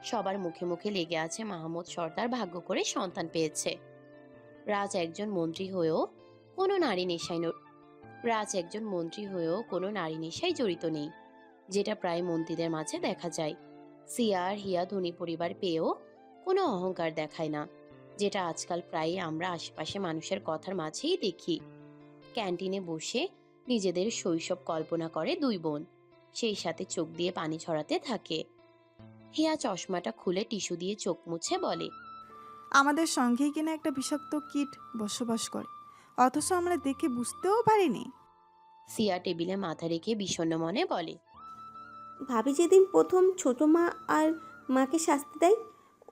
সবার মুখে মুখে লেগে আছে মাহমুদ সর্দার ভাগ্য করে সন্তান পেয়েছে। রাজ একজন মন্ত্রী হয়েও কোনো নারী নেশায় রাজ একজন মন্ত্রী হয়েও কোনো নারী নেশায় জড়িত নেই, যেটা প্রায় মন্ত্রীদের মাঝে দেখা যায়। সিয়া আর হিয়া ধনী পরিবার পেয়েও কোনো অহংকার দেখায় না, যেটা আজকাল প্রায়ই আমরা আশেপাশে মানুষের কথার মাঝেই দেখি। ক্যান্টিনে বসে নিজেদের শৈশব কল্পনা করে দুই বোন, সেই সাথে চোখ দিয়ে পানি ছড়াতে থাকে। হিয়া চশমাটা খুলে টিস্যু দিয়ে চোখ মুছে বলে, আমাদের সঙ্গেই কিনা একটা বিষাক্ত কীট বসবাস করে, অথচ আমরা দেখে বুঝতেও পারিনি। সিয়া টেবিলে মাথা রেখে বিষণ্ণ মনে বলে, ভাবি যেদিন প্রথম ছোট মা আর মাকে শাস্তি দেয়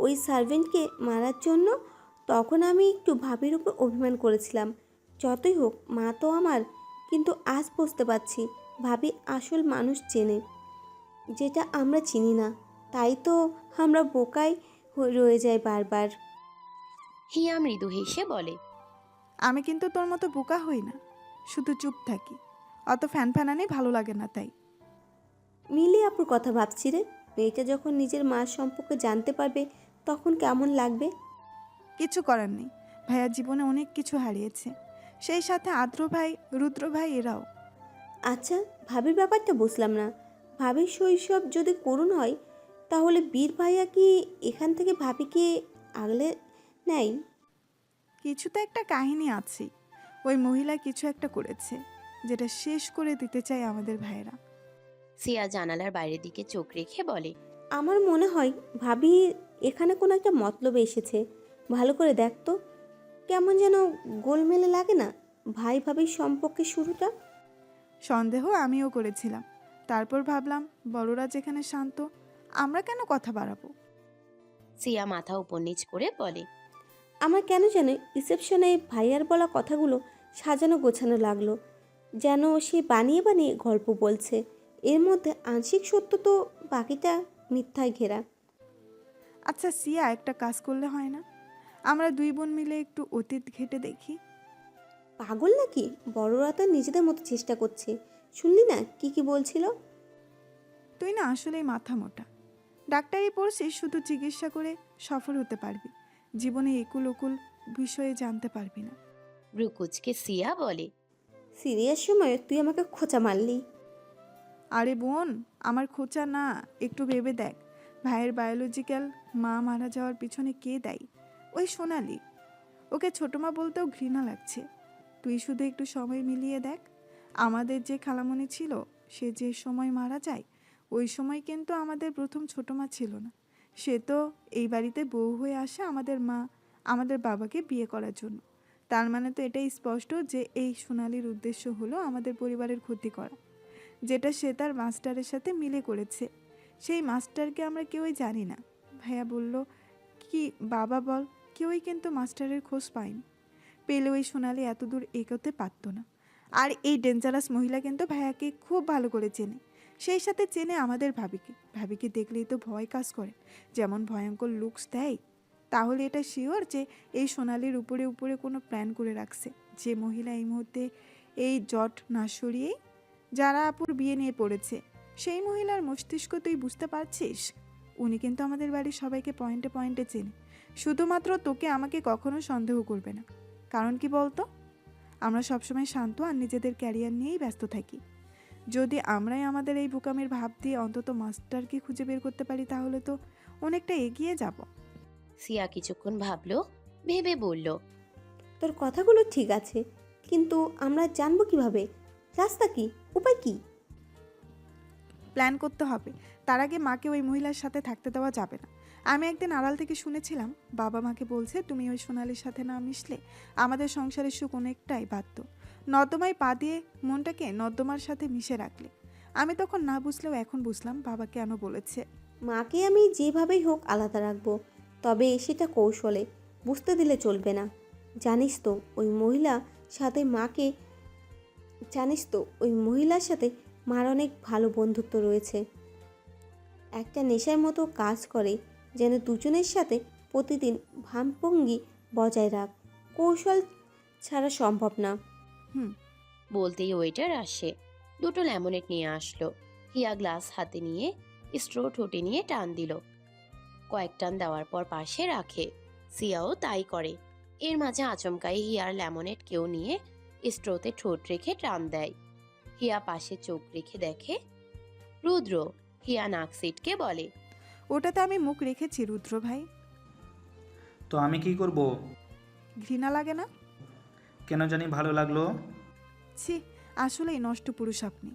ওই সার্ভেন্টকে মারার জন্য, তখন আমি একটু ভাবির উপর অভিমান করেছিলাম। যতই হোক মা তো আমার। কিন্তু আজ বুঝতে পারছি ভাবি আসল মানুষ চেনে, যেটা আমরা চিনি না। তাই তো আমরা বোকায় রয়ে যাই বারবার। হিয়া মৃদু হেসে বলে, আমি কিন্তু তোর মতো বোকা হই না, শুধু চুপ থাকি। অত ফ্যান ফ্যানানি ভালো লাগে না তাই। মিলি আপুর কথা ভাবছি রে। মেয়েটা যখন নিজের মার সম্পর্কে জানতে পারবে তখন কেমন লাগবে। কিছু করার নেই, ভাইয়া জীবনে অনেক কিছু হারিয়েছে, সেই সাথে আদ্র ভাই, রুদ্র ভাই এরাও। আচ্ছা, ভাবির ব্যাপারটা বুঝলাম না। ভাবির শৈশব যদি করুণ হয় তাহলে বীর ভাইয়া কি এখান থেকে ভাবিকে আগলে নেয়? কিছু তো একটা কাহিনী আছে, ওই মহিলা কিছু একটা করেছে যেটা শেষ করে দিতে চায় আমাদের ভাইয়েরা। সিয়া জানালার বাইরের দিকে চোখ রেখে বলে, আমার মনে হয় ভাবি এখানে কোনো একটা মতলবে এসেছে। ভালো করে দেখ তো, কেমন যেন গোলমেলে লাগে না ভাই ভাবির সম্পর্কে শুরুটা? সন্দেহ আমিও করেছিলাম, তারপর ভাবলাম বড়রা যেখানে শান্ত, আমরা কেন কথা বাড়াবো। সিয়া মাথা উপর নিচ করে বলে, আমার কেন যেন রিসেপশনে ভাইয়ার বলা কথাগুলো সাজানো গোছানো লাগলো, যেন সে বানিয়ে বানিয়ে গল্প বলছে। এর মধ্যে আংশিক সত্য তো, বাকিটা মিথ্যায় ঘেরা। আচ্ছা সিয়া, একটা কাজ করলে হয় না? আমরা দুই বোন মিলে একটু অতীত ঘেটে দেখি। পাগল নাকি? বড়রা তো নিজেদের মতো চেষ্টা করছে। শুনলি না কি কি বলছিল? তুই না আসলেই মাথা মোটা। ডাক্তারি পড়ছিস শুধু চিকিৎসা করে সফল হতে পারবি, জীবনে একুল ওকুল বিষয়ে জানতে পারবি না। ব্রুকুচকে সিয়া বলে, সিরিয়াস সময় তুই আমাকে খোঁচা মারলি। আরে বোন, আমার খোঁচা না, একটু ভেবে দেখ, ভাইয়ের বায়োলজিক্যাল মা মারা যাওয়ার পিছনে কে দায়ী? ওই সোনালি। ওকে ছোট মা বলতেও ঘৃণা লাগছে। তুই শুধু একটু সময় মিলিয়ে দেখ, আমাদের যে খালামণি ছিল সে যে সময় মারা যায়, ওই সময় কিন্তু আমাদের প্রথম ছোট মা ছিল না। সে তো এই বাড়িতে বউ হয়ে আসে আমাদের মা, আমাদের বাবাকে বিয়ে করার জন্য। তার মানে তো এটাই স্পষ্ট যে এই সোনালির উদ্দেশ্য হলো আমাদের পরিবারের ক্ষতি করা, যেটা সে তার মাস্টারের সাথে মিলে করেছে। সেই মাস্টারকে আমরা কেউই জানি না। ভাইয়া বলল কি, বাবা বল, কেউই কিন্তু মাস্টারের খোঁজ পায়নি। পেলে ওই সোনালি এত দূর এগোতে পারতো না। আর এই ডেঞ্জারাস মহিলা কিন্তু ভাইয়াকে খুব ভালো করে চেনে, সেই সাথে চেনে আমাদের ভাবিকে। ভাবিকে দেখলেই তো ভয় কাজ করে, যেমন ভয়ঙ্কর লুকস দেয়। তাহলে এটা শিওর যে এই সোনালির উপরে উপরে কোনো প্ল্যান করে রাখছে। যে মহিলা এই মুহূর্তে এই জট না সরিয়েই যারা আপুর বিয়ে নিয়ে পড়েছে, সেই মহিলার মস্তিষ্ক তুই বুঝতে পারছিস? উনি কিন্তু আমাদের বাড়ির সবাইকে পয়েন্টে পয়েন্টে চেনে, শুধুমাত্র তোকে আমাকে কখনো সন্দেহ করবে না। কারণ কি বলতো, আমরা সবসময় শান্ত আর নিজেদের ক্যারিয়ার নিয়েই ব্যস্ত থাকি। যদি আমরাই আমাদের এই বোকামের ভাব দিয়ে অন্তত মাস্টারকে খুঁজে বের করতে পারি তাহলে তো অনেকটা এগিয়ে যাব। সিয়া কিছুক্ষণ ভাবলো, ভেবে বলল, তোর কথাগুলো ঠিক আছে, কিন্তু আমরা জানবো কিভাবে? রাস্তা কি? উপায় কি? প্ল্যান করতে হবে। তার আগে মাকে ওই মহিলার সাথে থাকতে দেওয়া যাবে না। আমি একদিন আড়াল থেকে শুনেছিলাম বাবা মাকে বলছে, তুমি ওই সোনালির সাথে না মিশলে আমাদের সংসারের সুখ অনেকটাই বাধ্য। নর্দমায় পা দিয়ে মনটাকে নর্দমার সাথে মিশে রাখলে। আমি তখন না বুঝলেও এখন বুঝলাম বাবা কেন বলেছে। মাকে আমি যেভাবেই হোক আলাদা রাখবো, তবে সেটা কৌশলে, বুঝতে দিলে চলবে না। জানিস তো ওই মহিলা সাথে মাকে জানিস তো ওই মহিলার সাথে মার অনেক ভালো বন্ধুত্ব রয়েছে। একটা নেশার মতো কাজ করে, যেন দুজনের সাথে প্রতিদিন ভাবভঙ্গি বজায় রাখ। কৌশল ছাড়া সম্ভব না। হুম। বলতেই ওয়েটার আসে, দুটো লেমনেড নিয়ে আসলো। হিয়া গ্লাস হাতে নিয়ে স্ট্রো ঠোঁটে নিয়ে টান দিল। কয়েক টান দেওয়ার পর পাশে রাখে। সিয়াও তাই করে। এর মাঝে আচমকাই হিয়ার লেমনেড কেউ নিয়ে স্ট্রোতে ঠোঁট রেখে টান দেয়। হিয়া পাশে চোখ রেখে দেখে রুদ্র। হিয়া নাক সিটকে বলে, ওটাতে আমি মুখ রেখেছি রুদ্র ভাই। তো আমি কি করব? ঘৃণা লাগে না? কেন জানি ভালো লাগলো। ছি, আসলেই নষ্ট পুরুষ আপনি।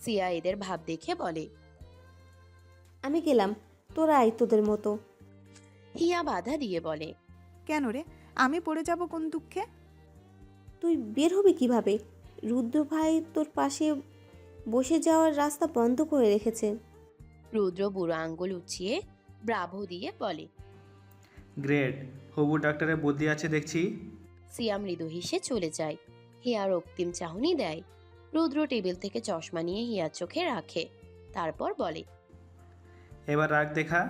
সিয়া এদের ভাব দেখে বলে। আমি গেলাম, তোরা আয় তোদের মতো। হিয়া বাধা দিয়ে বলে, কেন রে, আমি পড়ে যাব কোন দুঃখে? তুই বের হবি কিভাবে? রুদ্র ভাই তোর পাশে বসে যাওয়ার রাস্তা বন্ধ করে রেখেছে। রুদ্র বুড়ো আঙ্গুল উঁচিয়ে ব্রাভো দিয়ে বলে। গ্রেট, হবু ডাক্তারের বুদ্ধি আছে দেখছি। সিয়া মৃদু হেসে চলে যায়। হিয়া রক্তিম চাহনি দেয়। রুদ্র টেবিল থেকে চশমা নিয়ে হিয়ার চোখে রাখে, তারপর বলে, এবার রাগ দেখা।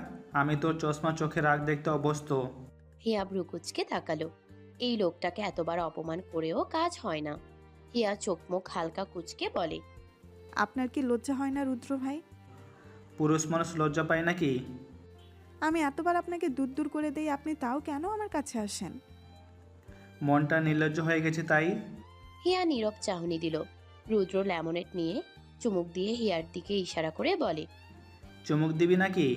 আমি তোর চশমা চোখে রাগ দেখতে অভ্যস্ত। হিয়া ভ্রুকুচকে তাকালো। এই লোকটাকে এতবার অপমান করেও কাজ হয় না। হিয়া চোখ মুখ হালকা কুচকে বলে, আপনার কি লজ্জা হয় না রুদ্র ভাই? পুরুষ মানুষ লজ্জা পায় নাকি? আমি এতবার আপনাকে দূর দূর করে দেই, আপনি তাও কেন আমার কাছে আসেন? মনটা নির্লজ্জ হয়ে গেছে তাই। হিয়া নীরব চাহনি দিল। রুদ্র লেমনেট নিয়ে চুমুক দিয়ে হিয়ার দিকে ইশারা করে বলে। চুমুক দিবি নাকি?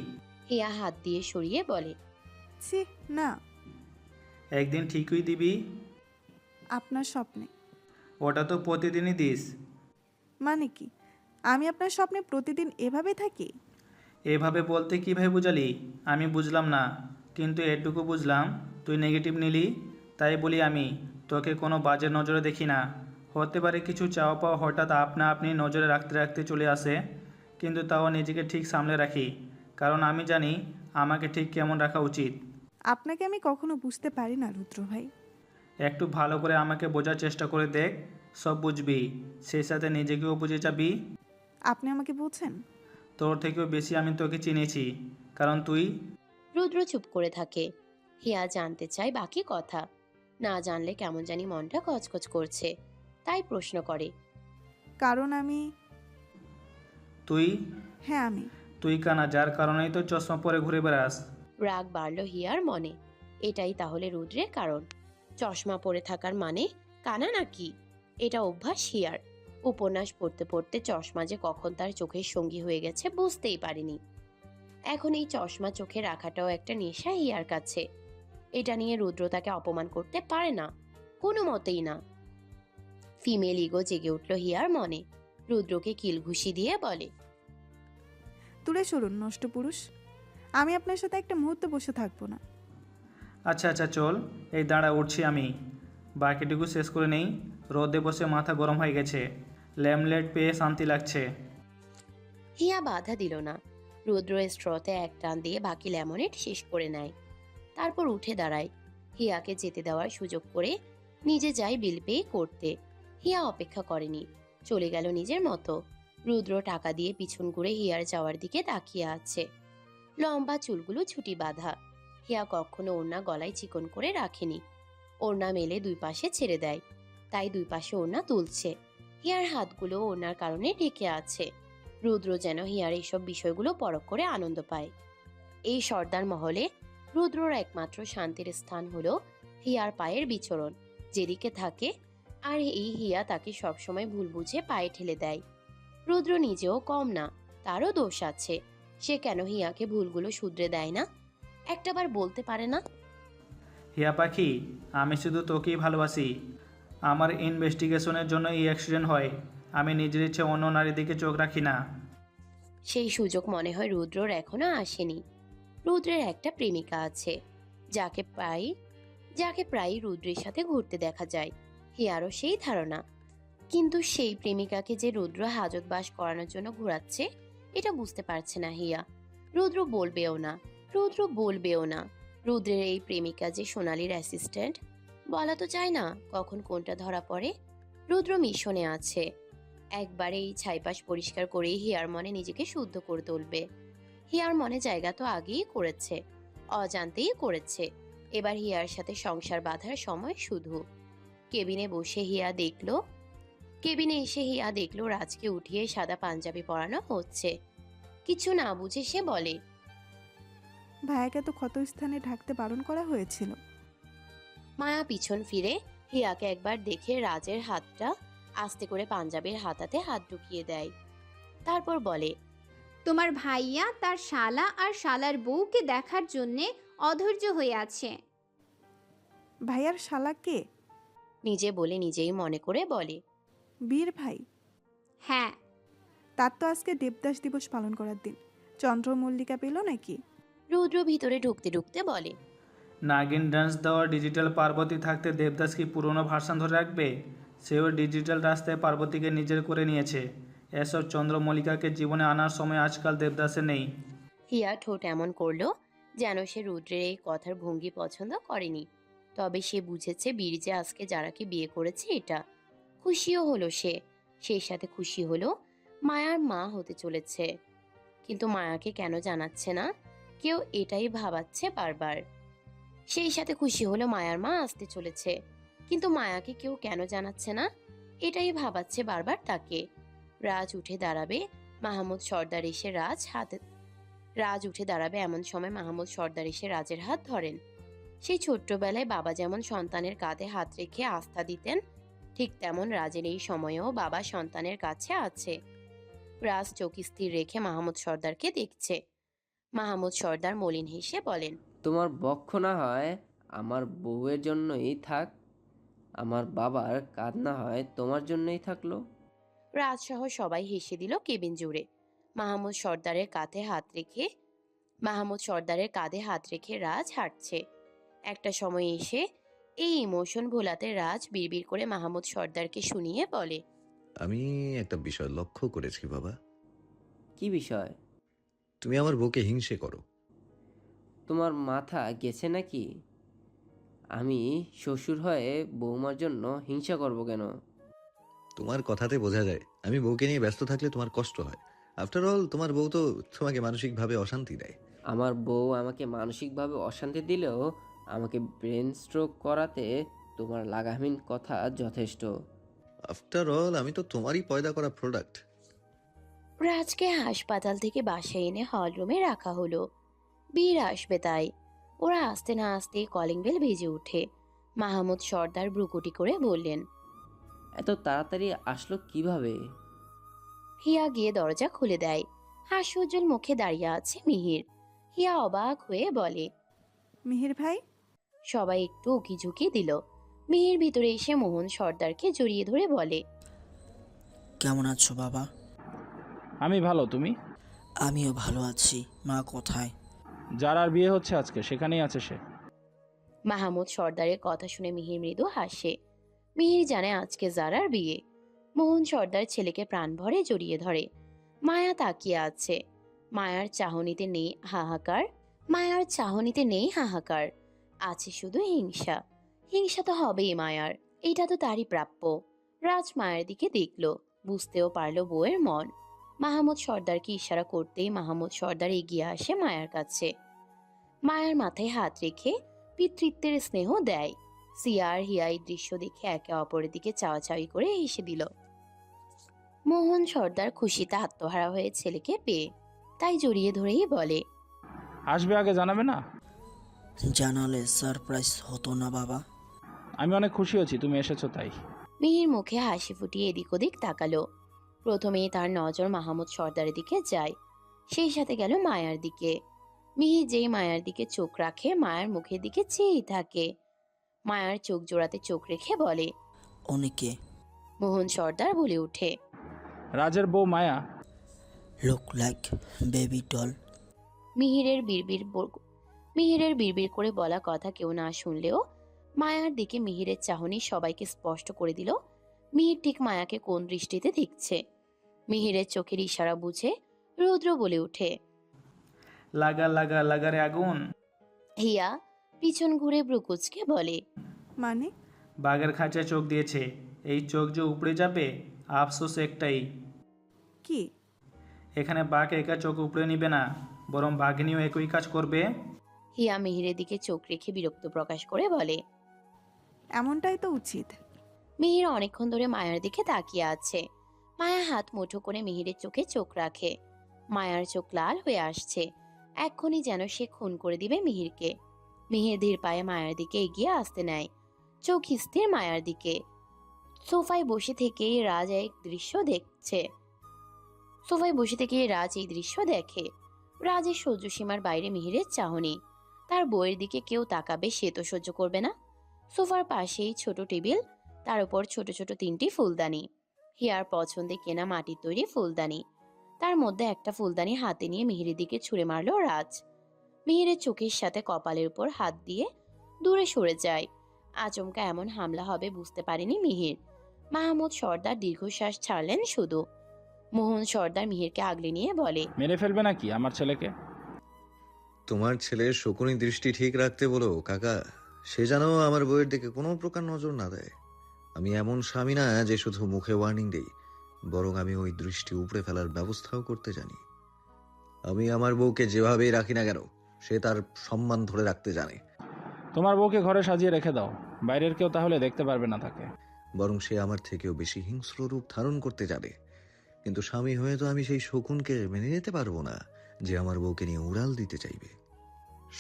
হিয়া হাত দিয়ে সরিয়ে বলে, ছি না। একদিন ঠিকই দিবি। আপনার স্বপ্নে। ওটা তো প্রতিদিনই দিস। মানে কি, আমি আপনার স্বপ্নে প্রতিদিন এভাবে থাকি? এভাবে বলতে কীভাবে বুঝালি? আমি বুঝলাম না, কিন্তু এটুকু বুঝলাম তুই নেগেটিভ নিলি। তাই বলি আমি তোকে কোনো বাজে নজরে দেখি না। হতে পারে কিছু চাওয়া পাওয়া হঠাৎ আপনা আপনি নজরে রাখতে রাখতে চলে আসে, কিন্তু তাও নিজেকে ঠিক সামলে রাখি, কারণ আমি জানি আমাকে ঠিক কেমন রাখা উচিত। আপনাকে আমি কখনো বুঝতে পারি না রুদ্র ভাই। একটু ভালো করে আমাকে বোঝার চেষ্টা করে দেখ, সব বুঝবি। সেই সাথে নিজেকেও বুঝে যাবি। আপনি আমাকে বলছেন? তোর থেকেও বেশি আমি তোকে চিনেছি, কারণ তুই। রুদ্র চুপ করে থাকে। হিয়া জানতে চায় বাকি কথা। না জানলে কেমন জানি মনটা কচকচ করছে, তাই প্রশ্ন করে, কারণ আমি। তুই হ্যাঁ আমি। তুই কানা, যার কারণেই তো চশমা পরে ঘুরে বেড়াস। রাগ বাড়ল হিয়ার মনে। এটাই তাহলে রুদ্রের কারণ। চশমা পরে থাকার মানে কানা নাকি? এটা অভ্যাস হিয়ার। উপন্যাস পড়তে পড়তে চশমা যে কখন তার চোখের সঙ্গী হয়ে গেছে বুঝতেই পারেনি। এখন এই চশমা চোখে রাখাটাও একটা নেশা হিয়ার কাছে। এটা নিয়ে রুদ্র তাকে অপমান করতে পারে না, কোনো মতেই না। ফিমেল ইগো জেগে উঠল হিয়ার মনে। রুদ্রকে কিল ঘুষি দিয়ে বলে, দূরে সরুন নষ্ট পুরুষ। আমি আপনার সাথে একটা মুহূর্ত বসে থাকবো না। আচ্ছা আচ্ছা চল, এই দাঁড়া উঠছি আমি। বাকিটুকু শেষ করে নেই। রোদে বসে মাথা গরম হয়ে গেছে। ল্যামলেট পেয়ে শান্তি লাগছে। হিয়া বাধা দিল না। রুদ্র স্ট্রতে এক টান দিয়ে বাকি লেমনেড শেষ করে নেয়, তারপর উঠে দাঁড়ায়। হিয়াকে যেতে দেওয়ার সুযোগ করে নিজে যায় বিল পে করতে। হিয়া অপেক্ষা করেনি, চলে গেল নিজের মতো। রুদ্র টাকা দিয়ে পিছন ঘুরে হিয়ার যাওয়ার দিকে তাকিয়ে আছে। লম্বা চুলগুলো ছুটি বাঁধা। হিয়া কখনো ওড়না গলায় চিকন করে রাখেনি। ওড়না মেলে দুই পাশে ছেড়ে দেয়, তাই দুই পাশে ওড়না তুলছে। হিয়ার হাতগুলো ওড়নার কারণে ঢেকে আছে। রুদ্র যেন হিয়ার এইসব বিষয়গুলো পরখ করে আনন্দ পায়। এই সর্দার মহলে রুদ্রর একমাত্র শান্তির স্থান হলো হিয়ার পায়ের বিচরণ যেদিকে থাকে, আর এই হিয়া তাকে সবসময় ভুল বুঝে পায়ে ঠেলে দেয়। রুদ্র নিজেও কম না, তারও দোষ আছে। সে কেন হিয়াকে ভুলগুলো শুধরে দেয় না? একটাবার বলতে পারে না? হিয়া পাখি, আমি শুধু তোকেই ভালোবাসি। আমার ইনভেস্টিগেশনের জন্য এই অ্যাক্সিডেন্ট হয়। আমি নিজের ইচ্ছে অন্য নারীর দিকে চোখ রাখি না। সেই সুযোগ মনে হয় রুদ্রর এখনো আসেনি। রুদ্রের একটা প্রেমিকা আছে, যাকে প্রায় রুদ্রের সাথে ঘুরতে দেখা যায়। হিয়ারও সেই ধারণা, কিন্তু সেই প্রেমিকাকে যে রুদ্র হাজতবাস করানোর জন্য ঘোরাচ্ছে এটা বুঝতে পারছে না হিয়া। রুদ্র বলবেও না। রুদ্রের এই প্রেমিকা যে সোনালীর অ্যাসিস্ট্যান্ট, বলা তো যায় না কখন কোনটা ধরা পড়ে। রুদ্র মিশনে আছে। একবারে এই ছাইপাশ পরিষ্কার করেই হিয়ার মনে নিজেকে শুদ্ধ করে তুলবে। হিয়ার মনে জায়গা তো আগেই করেছে, অজান্তেই করেছে। এবার হিয়ার সাথে সংসার বাঁধার সময় শুধু। কেবিনে এসে হিয়া দেখলো রাজকে উঠিয়ে সাদা পাঞ্জাবি পরানো হচ্ছে। কিছু না বুঝে সে বলে, ভাইয়াকে তো ক্ষতস্থানে ঢাকতে বারণ করা হয়েছিল। মায়া পিছন ফিরে হিয়াকে একবার দেখে রাজের হাতটা আস্তে করে পাঞ্জাবের হাতাতে হাত ঢুকিয়ে দেয়। তারপর বলে, তোমার ভাইয়া তার শালা আর শালার বউকে দেখার জন্যে অধৈর্য হয়ে আছে। ভাইয়ার শালা কে? নিজে বলে নিজেই মনে করে বলে, বীর ভাই। হ্যাঁ, তার তো আজকে দেবদাস দিবস পালন করার দিন। চন্দ্রমল্লিকা পেল নাকি? রুদ্র ভিতরে ঢুকতে ঢুকতে বলে, নাগিন ডান্স দেওয়া ডিজিটাল পার্বতী থাকতে দেবদাস কি পুরনো ভার্সান ধরে রাখবে? সেও ডিজিটাল রাস্তায় পার্বতীকে নিজের করে নিয়েছে। এসব চন্দ্রমল্লিকাকে জীবনে আনার সময় আজকাল দেবদাসে নেই। হিয়া ঠোঁট এমন করলো যেন সে রুদ্রের এই কথার ভঙ্গি পছন্দ করেনি। তবে সে বুঝেছে বীর যে আজকে যারাকে বিয়ে করেছে এটা। খুশিও হলো সে, সেই সাথে খুশি হলো মায়ার মা হতে চলেছে। কিন্তু মায়াকে কেন জানাচ্ছে না, কেউ এটাই ভাবাচ্ছে বারবার। সেই সাথে খুশি হলো মায়ার মা আসতে চলেছে, কিন্তু মায়াকে কেউ কেন জানাচ্ছে না, এটাই ভাবাচ্ছে বারবার তাকে। রাজ উঠে দাঁড়াবে, মাহমুদ সর্দার এসে রাজ উঠে দাঁড়াবে এমন সময় মাহমুদ সর্দার এসে রাজের হাত ধরেন। সেই ছোট্টবেলায় বাবা যেমন সন্তানের কাঁধে হাত রেখে আস্থা দিতেন, ঠিক তেমন রাজের এই সময়েও বাবা সন্তানের কাছে আছে। রাজ চোখ স্থির রেখে মাহমুদ সর্দারকে দেখছে। মাহমুদ সর্দার মলিন হেসে বলেন, তোমার বক্ষ না হয় আমার বউয়ের জন্যই থাক, আমার বাবার কাঁধ না হয় তোমার জন্যই থাকলো। রাজসহ সবাই হেসে দিল কেবিন জুড়ে। মাহমুদ সর্দারের কাঁধে হাত রেখে রাজ হাঁটছে। একটা সময় এসে এই ইমোশন ভোলাতে রাজ বিড়বিড় করে মাহমুদ সর্দারকে শুনিয়ে বলে, আমি একটা বিষয় লক্ষ্য করেছি বাবা। কি বিষয়? তুমি আমার বউকে হিংসে করো। তোমার মাথা গেছে নাকি? আমি শ্বশুর হয়ে বৌমার জন্য হিংসা করব কেন? তোমার কথাতে বোঝা যায় আমি বউকে নিয়ে ব্যস্ত থাকলে তোমার কষ্ট হয়। আফটার অল তোমার বউ তো তোমাকে মানসিকভাবে অশান্তি দেয়। আমার বউ আমাকে মানসিকভাবে অশান্তি দিলেও আমাকে ব্রেন স্ট্রোক করাতে তোমার লাগামহীন কথা যথেষ্ট। আফটার অল আমি তো তোমারই পয়দা করা প্রোডাক্ট। রাজকে হাসপাতাল থেকে বাসায় এনে হল রুমে রাখা হলো। বীর আসবে তাই। ওরা আসতে না আসতে কলিং বেল বেজে ওঠে। মাহমুদ সর্দার ভ্রুকুটি করে বললেন, এত তাড়াতাড়ি আসলো কিভাবে? হিয়া গিয়ে দরজা খুলে দেয়। হাস্যোজ্জ্বল মুখে দাঁড়িয়ে আছে মিহির। হিয়া অবাক হয়ে বলে, মিহির ভাই। সবাই একটু উকিঝুঁকি দিল। মিহির ভিতরে এসে মোহন সর্দারকে জড়িয়ে ধরে বলে, কেমন আছো বাবা? আমি ভালো, তুমি? আমিও ভালো আছি। মা কোথায়? যার আর বিয়ে হচ্ছে আজকে, সেখানেই আছে সে। মাহমুদ সর্দারের কথা শুনে মিহির মৃদু হাসে। মিহির জানে আজকে জারার বিয়ে। মোহন সর্দার ছেলেকে প্রাণ ভরে জড়িয়ে ধরে। মায়া তাকিয়ে আছে। মায়ার চাহনিতে নেই হাহাকার, আছে শুধু হিংসা। হিংসা তো হবেই মায়ার, এটা তো তারই প্রাপ্য। রাজ মায়ের দিকে দেখল, বুঝতেও পারলো বউয়ের মন। মাহমুদ সর্দারকে ইশারা করতেই মাহমুদ সর্দার এগিয়ে আসে মায়ার কাছে। মায়ার মাথায় হাত রেখে পিতৃত্বের স্নেহ দেয়। সিয়া আর হিয়া এই দৃশ্য দেখে একে অপরের দিকে চাওয়াচাওয়ি করে হেসে দিল। মোহন সর্দার খুশিতে আত্মহারা হয়ে ছেলেকে পেয়ে, তাই জড়িয়ে ধরেই বলে, আসবে আগে জানাবে না? জানালে সারপ্রাইজ হতো না বাবা? আমি অনেক খুশি হচ্ছি তুমি এসেছো তাই। মিহির মুখে হাসি ফুটিয়ে এদিক ওদিক তাকালো। প্রথমেই তার নজর মাহমুদ সর্দারের দিকে যায়, সেই সাথে গেল মায়ার দিকে। মিহির যেই মায়ার দিকে চোখ রাখে মায়ার মুখের দিকে চেয়েই থাকে। মায়ার চোখ জোড়াতে চোখ রেখে বলে, অনেকে মোহন সর্দার বলে ওঠে, রাজের বউ Maya. Look like baby doll. মিহিরের বিড়বিড় করে বলা কথা কেউ না শুনলেও মায়ার দিকে মিহিরের চাহনি সবাইকে স্পষ্ট করে দিল মিহির ঠিক মায়াকে কোন দৃষ্টিতে দেখছে। মিহিরের চোখের ইশারা বুঝে রুদ্র বলে ওঠে, লাগা লাগা লাগারে আগুন। হিয়া পিছন ঘুরে ব্রুকুচকে বলে, মানে? বাঘের খাঁচায় চোখ দিয়েছে, এই চোখ যে উপড়ে যাবে, আফসোস একটাই। কি? এখানে বাঘ একা চোখ উপড়ে নিবে না, বরং বাঘিনীও একই কাজ করবে। হিয়া মিহিরের দিকে চোখ রেখে বিরক্ত প্রকাশ করে বলে, এমনটাই তো উচিত। মিহির অনেকক্ষণ ধরে মায়ার দিকে তাকিয়ে আছে। মায়া হাত মুঠো করে মিহিরের চোখে চোখ রাখে। মায়ার চোখ লাল হয়ে আসছে। এক্ষুনি যেন সে খুন করে দিবে মিহিরকে। মিহির ধীর পায়ে মায়ার দিকে এগিয়ে আসতে নেয়, চোখ স্থির মায়ার দিকে। সোফায় বসে থেকেই রাজ এক দৃশ্য দেখছে। সোফায় বসে থেকে রাজ এই দৃশ্য দেখে। রাজের সহ্য সীমার বাইরে মিহিরের চাহনি। তার বইয়ের দিকে কেউ তাকাবে সে তো সহ্য করবে না। সোফার পাশেই ছোট টেবিল, তার উপর ছোট ছোট 3টি ফুলদানি। হিয়ার পছন্দে কেনা মাটির তৈরি ফুলদানি। তার মধ্যে একটা ফুলদানি হাতে নিয়ে মিহিরের দিকে ছুঁড়ে মারলো রাজ। মিহিরের চোখের সাথে কপালের উপর হাত দিয়ে দূরে সরে যায়। আচমকা এমন হামলা হবে বুঝতে পারেনি মিহির। মাহমুদ সর্দার দীর্ঘশ্বাস ছাড়লেন শুধু। মোহন সর্দার মিহিরকে আগলে নিয়ে বলে, মেরে ফেলবে নাকি আমার ছেলেকে? তোমার ছেলের শকুনি দৃষ্টি ঠিক রাখতে বলো কাকা। সে যেন আমার বউয়ের দিকে কোনো প্রকার নজর না দেয়। আমি এমন স্বামী না যে শুধু মুখে ওয়ার্নিং দেই, বরং আমি ওই দৃষ্টি উপড়ে ফেলার ব্যবস্থাও করতে জানি। আমি আমার বউকে যেভাবেই রাখি না কেন, সে তার সম্মান ধরে রাখতে জানে। তোমার বউকে ঘরে সাজিয়ে রেখে দাও, বাইরের কেউ তাহলে দেখতে পারবে না তাকে। বরং সে আমার থেকেও বেশি হিংস্র রূপ ধারণ করতে যাবে। কিন্তু স্বামী হয়ে তো আমি সেই শকুনকে মেনে নিতে পারবো না যে আমার বউকে নিয়ে উড়াল দিতে চাইবে।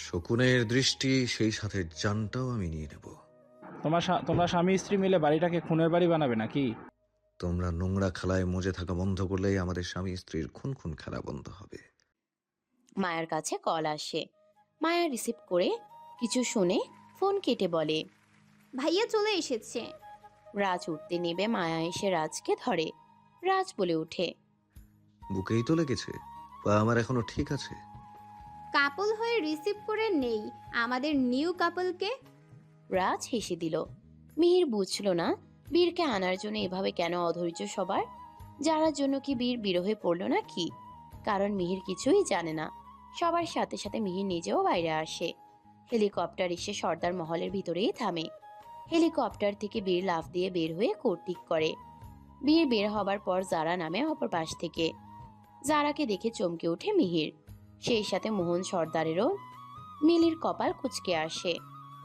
শকুনের দৃষ্টি, সেই সাথে জানটাও আমি নিয়ে নেব। তোমরা স্বামী স্ত্রী মিলে বাড়িটাকে খুনের বাড়ি বানাবে নাকি? তোমরা নোংরা খেলায় মজে থাকা বন্ধ করলেই আমাদের স্বামী স্ত্রীর খুন খুন খেলা বন্ধ হবে। মায়ের কাছে কল আসে। মায়া রিসিভ করে কিছু শুনে ফোন কেটে বলে, ভাইয়া চলে এসেছে। রাজ উঠতে নেবে মায়া এসে রাজকে ধরে। রাজ বলে ওঠে, বুকেই তো লেগেছে, পা আমার এখনো ঠিক আছে। কাপল হয়ে রিসিভ করে নেই আমাদের নিউ কাপলকে। রাজ হেসে দিল। মিহির বুঝল না বীরকে আনার জন্য এভাবে কেন অধৈর্য সবার। যারার জন্য কি বীর বিরহে পড়ল না কি? কারণ মিহির কিছুই জানে না। সবার সাথে সাথে মিহির নিজেও বাইরে আসে। হেলিকপ্টার এসে সর্দার মহলের ভিতরেই থামে। হেলিকপ্টার থেকে বীর লাফ দিয়ে বের হয়ে কোট ঠিক করে। বীর বের হবার পর জারা নামে অপর পাশ থেকে। জারাকে দেখে চমকে ওঠে মিহির। সেই সাথে মোহন সর্দারেরও মিলির কপাল কুঁচকে আসে।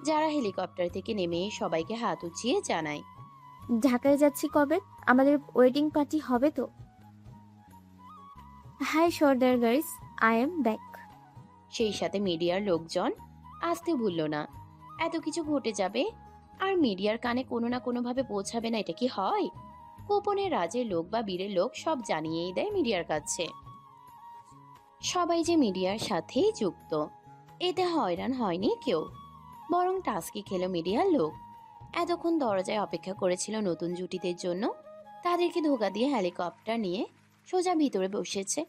যারা হেলিকপ্টার থেকে নেমে সবাইকে হাত উঁচিয়ে জানায়, ঢাকায় যাচ্ছি কবে? আমাদের ওয়েডিং পার্টি হবে তো? Hi Sardar guys, I am back. সেই সাথে মিডিয়ার লোকজন আসতে ভুলল না। এত কিছু ঘটে যাবে আর মিডিয়ার কানে কোনো না কোনোভাবে পৌঁছাবে না, এটা কি হয়? গোপনে রাজের লোক বা বীরের লোক সব জানিয়েই দেয় মিডিয়ার কাছে। সবাই যে মিডিয়ার সাথেই যুক্ত, এতে হয়রান হয়নি কেউ, বরং টাস্কি খেলো মিডিয়ার লোক। এতক্ষণ দরজায় অপেক্ষা করেছিল নতুন জুটিদের জন্য, তাদেরকে ধোকা দিয়ে হেলিকপ্টার নিয়ে সোজা ভিতরে বসেছে।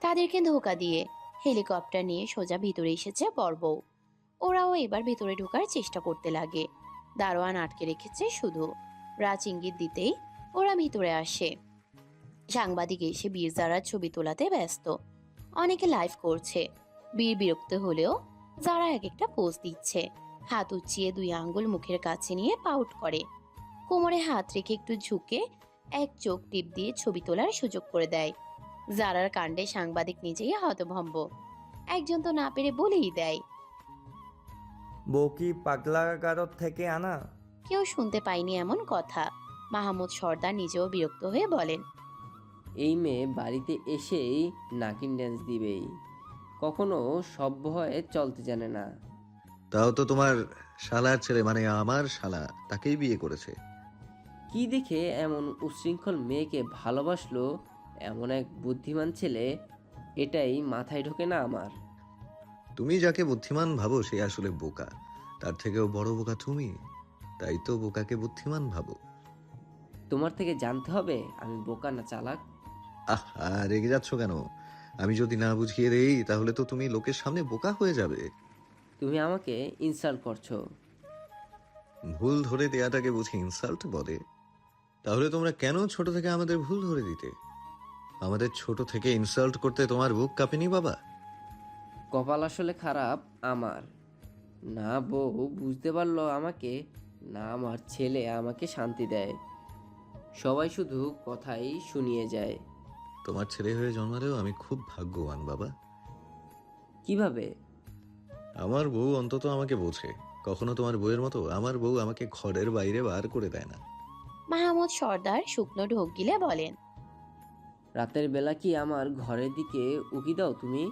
তাদেরকে ধোকা দিয়ে হেলিকপ্টার নিয়ে সোজা ভিতরে এসেছে বড়বউ। ওরাও এবার ভিতরে ঢোকার চেষ্টা করতে লাগে। দারোয়ান আটকে রেখেছে শুধু। রাজ ইঙ্গিত দিতেই ওরা ভিতরে আসে। সাংবাদিক এসে বীর জারার ছবি তোলাতে ব্যস্ত। অনেকে লাইভ করছে। বীর বিরক্ত হলেও যারা এক একটা পোজ দিচ্ছে। হাত উঁচিয়ে 2 আঙ্গুল মুখের কাছে নিয়ে পাউট করে। কোমরে হাত রেখে একটু ঝুঁকে এক চোখ টিপ দিয়ে ছবি তোলার সুযোগ করে দেয়। জারার কাণ্ডে সাংবাদিক নিজেই হতভম্ব। একজন তো না পেরে বলেই দেয়, বউ কি পাগলাগারদ থেকে আনা? কেউ শুনতে পায়নি এমন কথা। মাহমুদ সর্দার নিজেও বিরক্ত হয়ে বলেন, এই মেয়ে বাড়িতে এসেই নাকিন ড্যান্স দিবেই, কখনো সভ্য হয়ে চলতে জানে না। তাও তো তোমার শালার ছেলে, মানে আমার শালা, তাকেই বিয়ে করেছে। কি দেখে এমন উচ্ছৃঙ্খল মেয়েকে ভালোবাসলো এমন এক বুদ্ধিমান ছেলে, এটাই মাথায় ঢোকে না আমার। তুমি যাকে বুদ্ধিমান ভাবো সে আসলে বোকা। তার থেকেও বড় বোকা তুমি, তাই তো বোকাকে বুদ্ধিমান ভাবো। তোমার থেকে জানতে হবে আমি বোকা না চালাক। আহা, রেগে যাচ্ছ কেন? আমি যদি না বুঝিয়ে দেই তাহলে তো তুমি লোকের সামনে বোকা হয়ে যাবে। তুমি আমাকে ইনসাল্ট করছো। ভুল ধরে দেয়াটাকে বুঝি ইনসাল্ট বলে? তাহলে তোমরা কেন ছোট থেকে আমাদের ভুল ধরে দিতে? আমাদের ছোট থেকে ইনসাল্ট করতে তোমার বুক কাঁপেনি বাবা? কপাল আসলে খারাপ আমার। না বউ বুঝতে পারলো আমাকে, না আমার ছেলে আমাকে শান্তি দেয়। সবাই শুধু কথাই শুনিয়ে যায়। তোমার ছেলে হয়ে জন্মালেও আমি খুব ভাগ্যবান বাবা। কিভাবে? আমার বউ অন্তত আমাকে বোঝে। কখনো তোমার বউয়ের মতো আমার বউ আমাকে ঘরের বাইরে বার করে দেয় না। মাহমুদ সর্দার শুকনো ঢোক গিলে বলেন, রাতের বেলা কি আমার ঘরের দিকে উকি দাও তুমি?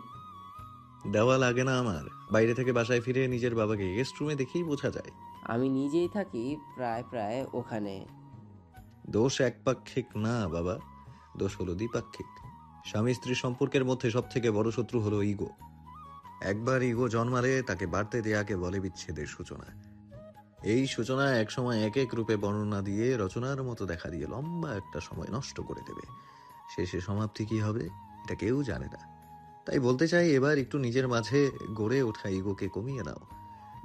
দেওয়া লাগে না আমার। বাইরে থেকে বাসায় ফিরে নিজের বাবাকে গেস্ট রুমে দেখেই বোঝা যায়। আমি নিজেই থাকি প্রায় প্রায় ওখানে। দোষ একপাক্ষিক না বাবা, দোষ হলো দ্বিপাক্ষিক। স্বামী স্ত্রী সম্পর্কের মধ্যে সব থেকে বড় শত্রু হলো ইগো। একবার ইগো জন্মালে তাকে বাড়তে দেয়াকে বলে বিচ্ছেদের সূচনা। এই সূচনা একসময় এক এক রূপে বর্ণনা দিয়ে রচনার মতো দেখা দিয়ে লম্বা একটা সময় নষ্ট করে দেবে। শেষে সমাপ্তি কি হবে এটা কেউ জানে না। তাই বলতে চাই, এবার একটু নিজের মাঝে গড়ে ওঠা ইগোকে কমিয়ে নাও।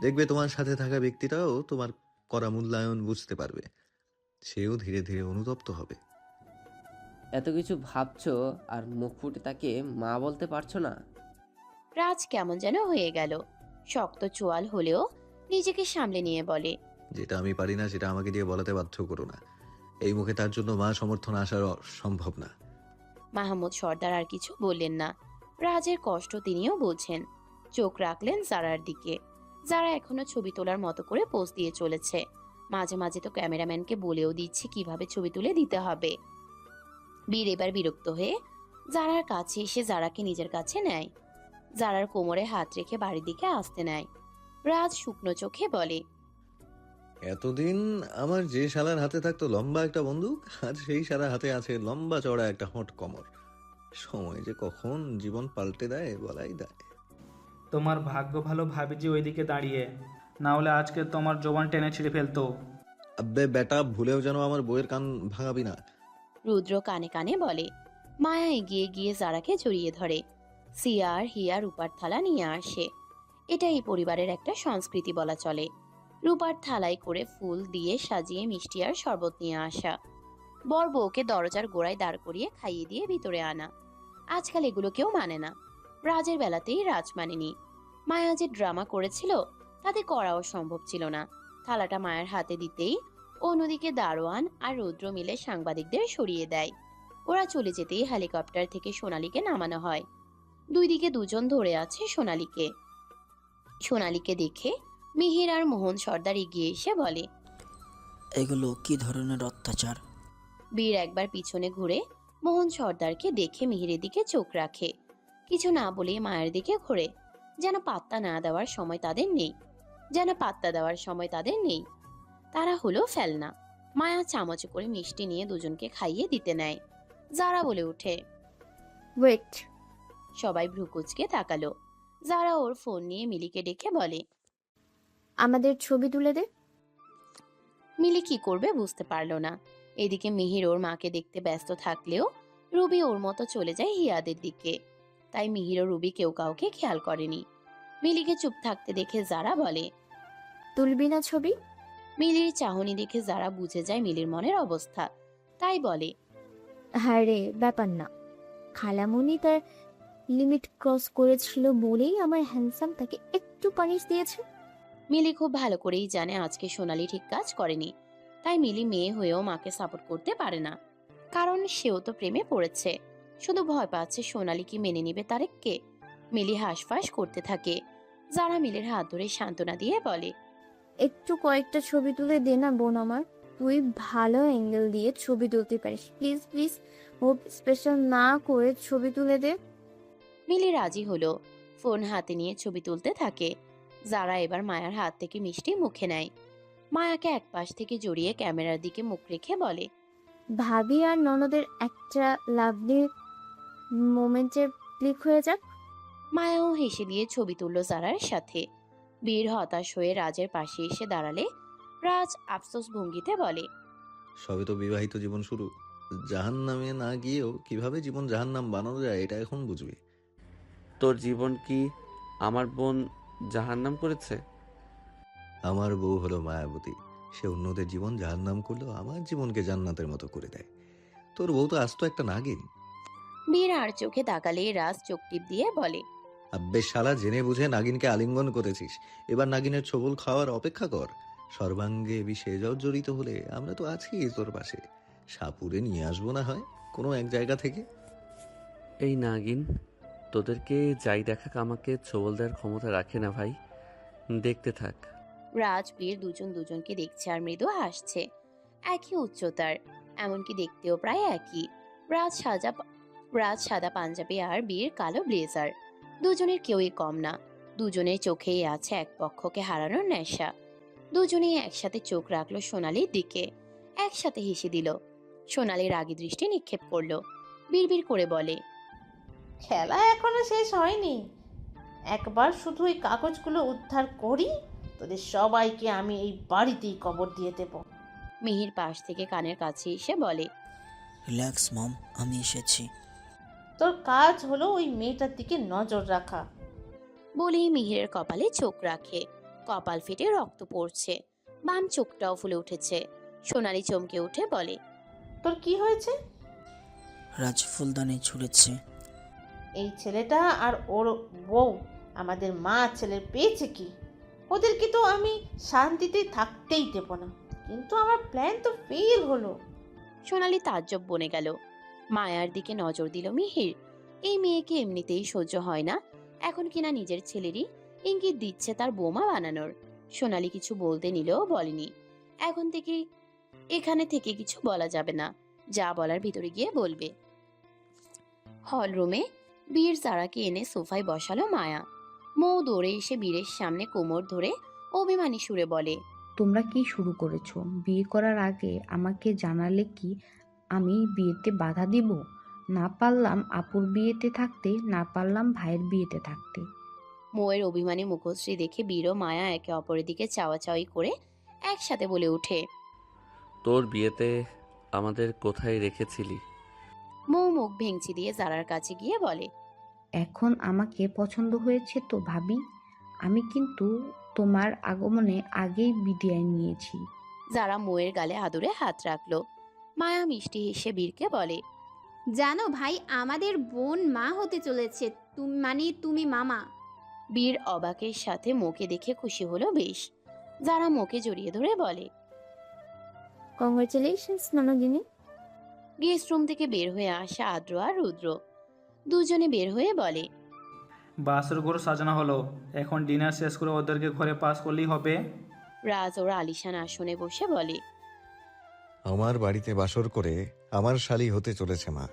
দেখবে তোমার সাথে থাকা ব্যক্তিটাও তোমার করা মূল্যায়ন বুঝতে পারবে, সেও ধীরে ধীরে অনুতপ্ত হবে। এত কিছু ভাবছো আর মুখ ফুটে তাকে মা বলতে পারছো না? রাজ কেমন যেন হয়ে গেল। শক্ত চোয়াল হলেও নিজেকে সামলে নিয়ে বলে, যেটা আমি পারি না সেটা আমাকে দিয়ে বলাতে বাধ্য করো না। এই মুখে তার জন্য মা সমর্থন আসা সম্ভব না। মাহমুদ সর্দার আর কিছু বললেন না। রাজের কষ্ট তিনিও বোঝেন। চোখ রাখলেন জারার দিকে। যারা এখনো ছবি তোলার মতো করে পোজ দিয়ে চলেছে। মাঝে মাঝে তো ক্যামেরাম্যানকে বলেও দিচ্ছে কিভাবে ছবি তুলে দিতে হবে। বীর এবার বিরক্ত হয়ে জারার কাছে এসে জারাকে নিজের কাছে নেয়। জারার কোমরে হাত রেখে বাড়ির দিকে আসতে নেয়। রাজ শুকনো চোখে বলে, এতদিন আমার যে শালার হাতে থাকতো লম্বা একটা বন্দুক, আজ সেই শালার হাতে আছে লম্বা চড়া একটা হট কমর। সময় যে কখন জীবন পাল্টে দেয় বলাই দেয়। তোমার ভাগ্য ভালো ভাবি যে ওইদিকে দাঁড়িয়ে, না হলে আজকে তোমার জবান টেনে ছিঁড়ে ফেলতো। আব্বে বেটা, ভুলেও যেন আমার বইয়ের কান ভাঙাবি না। রুদ্র কানে কানে বলে। মায়া এগিয়ে গিয়ে জারাকে জড়িয়ে ধরে। সিয়ার হিয়া রূপার থালা নিয়ে আসে। এটা এই পরিবারের একটা সংস্কৃতি বলা চলে। রূপার থালায় করে ফুল দিয়ে সাজিয়ে মিষ্টি আর শরবত নিয়ে আসা। বর বউকে দরজার গোড়ায় দাঁড় করিয়ে খাইয়ে দিয়ে ভিতরে আনা। আজকাল এগুলো কেউ মানে না। রাজের বেলাতেই রাজ মানেনি। মায়া যে ড্রামা করেছিল তাতে করাও সম্ভব ছিল না। থালাটা মায়ের হাতে দিতেই অন্যদিকে দারোয়ান আর রুদ্র মিলে সাংবাদিকদের সরিয়ে দেয়। ওরা চলে যেতেই হেলিকপ্টার থেকে সোনালীকে নামানো হয়। দুই দিকে দুজন ধরে আছে সোনালীকে। সোনালীকে দেখে মিহির আর মোহন সর্দার এগিয়ে এসে বলে, এগুলো কি ধরনের অত্যাচার? বীর একবার পিছনে ঘুরে মোহন সর্দারকে দেখে মিহিরের দিকে চোখ রাখে। কিছু না বলে মায়ের দিকে ঘুরে। যেন পাত্তা না দেওয়ার সময় তাদের নেই। তারা হলো ফেলনা। মায়া চামচে করে মিষ্টি নিয়ে দুজনকে খাইয়ে দিতে নেয়। যারা বলে ওঠে, ওয়েট, সবাই ভ্রুকুচকে তাকালো। যারা ওর ফোন নিয়ে মিলিকে ডেকে বলে, আমাদের ছবি তুলে দে। মিলি কি করবে বুঝতে পারলো না। এদিকে মিহির ওর মাকে দেখতে ব্যস্ত থাকলেও রুবি ওর মতো চলে যায় হিয়াদের দিকে। তাই মিহির ও রুবি কেউ কাউকে খেয়াল করেনি। মিলিকে চুপ থাকতে দেখে যারা বলে, তুলবি না ছবি? মিলির চাহনি দেখে যারা বুঝে যায় মিলির মনের অবস্থা। তাই বলে, হ্যাঁ রে, ব্যাপার না। খালামুনি তার লিমিট ক্রস করেছিল বলেই আমার হ্যান্ডসাম তাকে একটু পানিশ দিয়েছে। মিলি খুব ভালো করেই জানে আজকে সোনালি ঠিক কাজ করেনি। তাই মিলি মেয়ে হয়েও মাকে সাপোর্ট করতে পারে না। কারণ সেও তো প্রেমে পড়েছে। শুধু ভয় পাচ্ছে সোনালি কি মেনে নিবে তারেককে। মিলি হাঁসফাঁস করতে থাকে। যারা মিলির হাত ধরে সান্ত্বনা দিয়ে বলে, একটু কয়েকটা ছবি তুলে দে না বোন আমার। তুই ভালো অ্যাঙ্গেল দিয়ে ছবি তুলতে পারিস। প্লিজ প্লিজ, হোপ স্পেশাল না করে ছবি তুলে দে। মিলি রাজি হলো। ফোন হাতে নিয়ে ছবি তুলতে থাকে। যারা এবার মায়ার হাত থেকে মিষ্টি মুখে নেয়। মায়াকে এক পাশ থেকে জড়িয়ে ক্যামেরার দিকে মুখ রেখে বলে, ভাবি আর ননদের একটা লাভলি মোমেন্টে ক্লিক হয়ে যাক। মায়াও হেসে দিয়ে ছবি তুলল জারার সাথে। বীর হতাশ হয়ে রাজের পাশে এসে দাঁড়ালে রাজ আফসোস ভঙ্গিতে বলে, সবে তো বিবাহিত জীবন শুরু। জাহান্নামে না গিয়েও কিভাবে জীবন জাহান্নাম বানানো যায় এটা এখন বুঝবি। তোর জীবন কি আমার বোন জাহান্নাম করেছে? আমার বউ হলো মায়াবতী। সে অন্যদের জীবন জাহান্নাম করলেও আমার জীবনকে জান্নাতের মতো করে দেয়। তোর বউ তো আস্ত একটা নাগিন। বীর আর চোখে তাকালে রাজ চোখ টিপ দিয়ে বলে, আব্বে শালা, জেনে বুঝে নাগিনকে আলিঙ্গন করেছিস। এবার নাগিনের ছবল খাওয়ার অপেক্ষা কর। সর্বাঙ্গে বিষে জর্জরিত হলে আমরা তো আছি তোর পাশে। সাপুরে নিয়ে আসবো না হয় কোনো এক জায়গা থেকে। এই নাগিন তোদেরকে যাই দেখাক আমাকে ছোবল দেওয়ার ক্ষমতা রাখে না ভাই। দেখতে থাক। রাজ বীর দুজন দুজনকে দেখছে আর মৃদু হাসছে। একই উচ্চতার, এমনকি দেখতেও প্রায় একই। রাজ সাদা পাঞ্জাবি আর বীর কালো ব্লেজার। দুজনের কেউই কম না, দুজনের চোখেই আছে এক পক্ষকে হারানোর নেশা। দুজনেই একসাথে চোখ রাখলো সোনালির দিকে, একসাথে হেসে দিল। সোনালি রাগী দৃষ্টি নিক্ষেপ করলো, বিড়বিড় করে বলে, খেলা এখনো শেষ হয়নি। একবার শুধু এই কাগজগুলো উদ্ধার করি, তোদের সবাইকে আমি এই বাড়িতেই কবর দিয়ে দেব। মিহির পাশ থেকে কানের কাছে এসে বলে, রিল্যাক্স মম, আমি এসেছি। তোর কাজ হলো ওই মেয়েটার দিকে নজর রাখা। বলেই মিহিরের কপালে চোখ রাখে। কপাল ফেটে রক্ত পড়ছে, বাম চোখটাও ফুলে উঠেছে। সোনালি চমকে উঠে বলে, তোর কি হয়েছে? রাজ ফুলদানি ছুঁড়েছে। এই ছেলেটা আর ওর বউ আমাদের মা ছেলের পেয়েছে কি? ওদেরকে তো আমি শান্তিতে থাকতেই দেব না, কিন্তু আমার প্ল্যান তো ফেল হলো। সোনালি তাজ্জব বনে গেল। মায়ার দিকে নজর দিল মিহির। এই মেয়েকে এমনিতেই সহ্য হয় না, এখন কিনা নিজের ছেলেরই ইঙ্গিত দিচ্ছে তার বোমা বানানোর। সোনালি কিছু বলতে নিলেও বলেনি। এখন থেকে এখানে থেকে কিছু বলা যাবে না, যা বলার ভিতরে গিয়ে বলবে। হল রুমে বীর জারাকে এনে সোফায় বসালো মায়া। মৌ দৌড়ে এসে বীরের সামনে কোমর ধরে অভিমানী সুরে বলে, তোমরা কি শুরু করেছো? বিয়ে করার আগে আমাকে জানালে কি আমি বিয়েতে বাধা দিব? না পারলাম আপুর বিয়েতে থাকতে, না পারলাম ভাইয়ের বিয়েতে থাকতে। মৌয়ের অভিমানী মুখশ্রী দেখে বীর ও মায়া একে অপরের দিকে চাওয়াচাওয়ি করে একসাথে বলে ওঠে, তোর বিয়েতে আমাদের কোথায় রেখেছিলি? মৌ মুখ ভেঙচি দিয়ে জারার কাছে গিয়ে বলে, এখন আমাকে পছন্দ হয়েছে তো ভাবি? আমি কিন্তু তোমার আগমনে আগেই বিদায় নিয়েছি। যারা মৌয়ের গালে আদুরে হাত রাখলো। মায়া মিষ্টি হেসে বীরকে বলে, জানো ভাই, আমাদের বোন মা হতে চলেছে, তুমি মামা। বীর অবাকের সাথে মোকে দেখে খুশি হলো বেশ। যারা মোকে জড়িয়ে ধরে বলে, কংগ্রেচুলেশনস ননদিনী। গেস্ট রুম থেকে বের হয়ে আসে আদ্র আর রুদ্র। দুজনে বের হয়ে বলে, বাসর ঘর সাজানো হলো, এখন ডিনার শেষ করে ওদেরকে ঘরে পাস করলেই হবে। রাজ ওরা আলিশান আসনে বসে বলে, আমার বাড়িতে বাসর করে আমার শালি হতে চলেছে মা।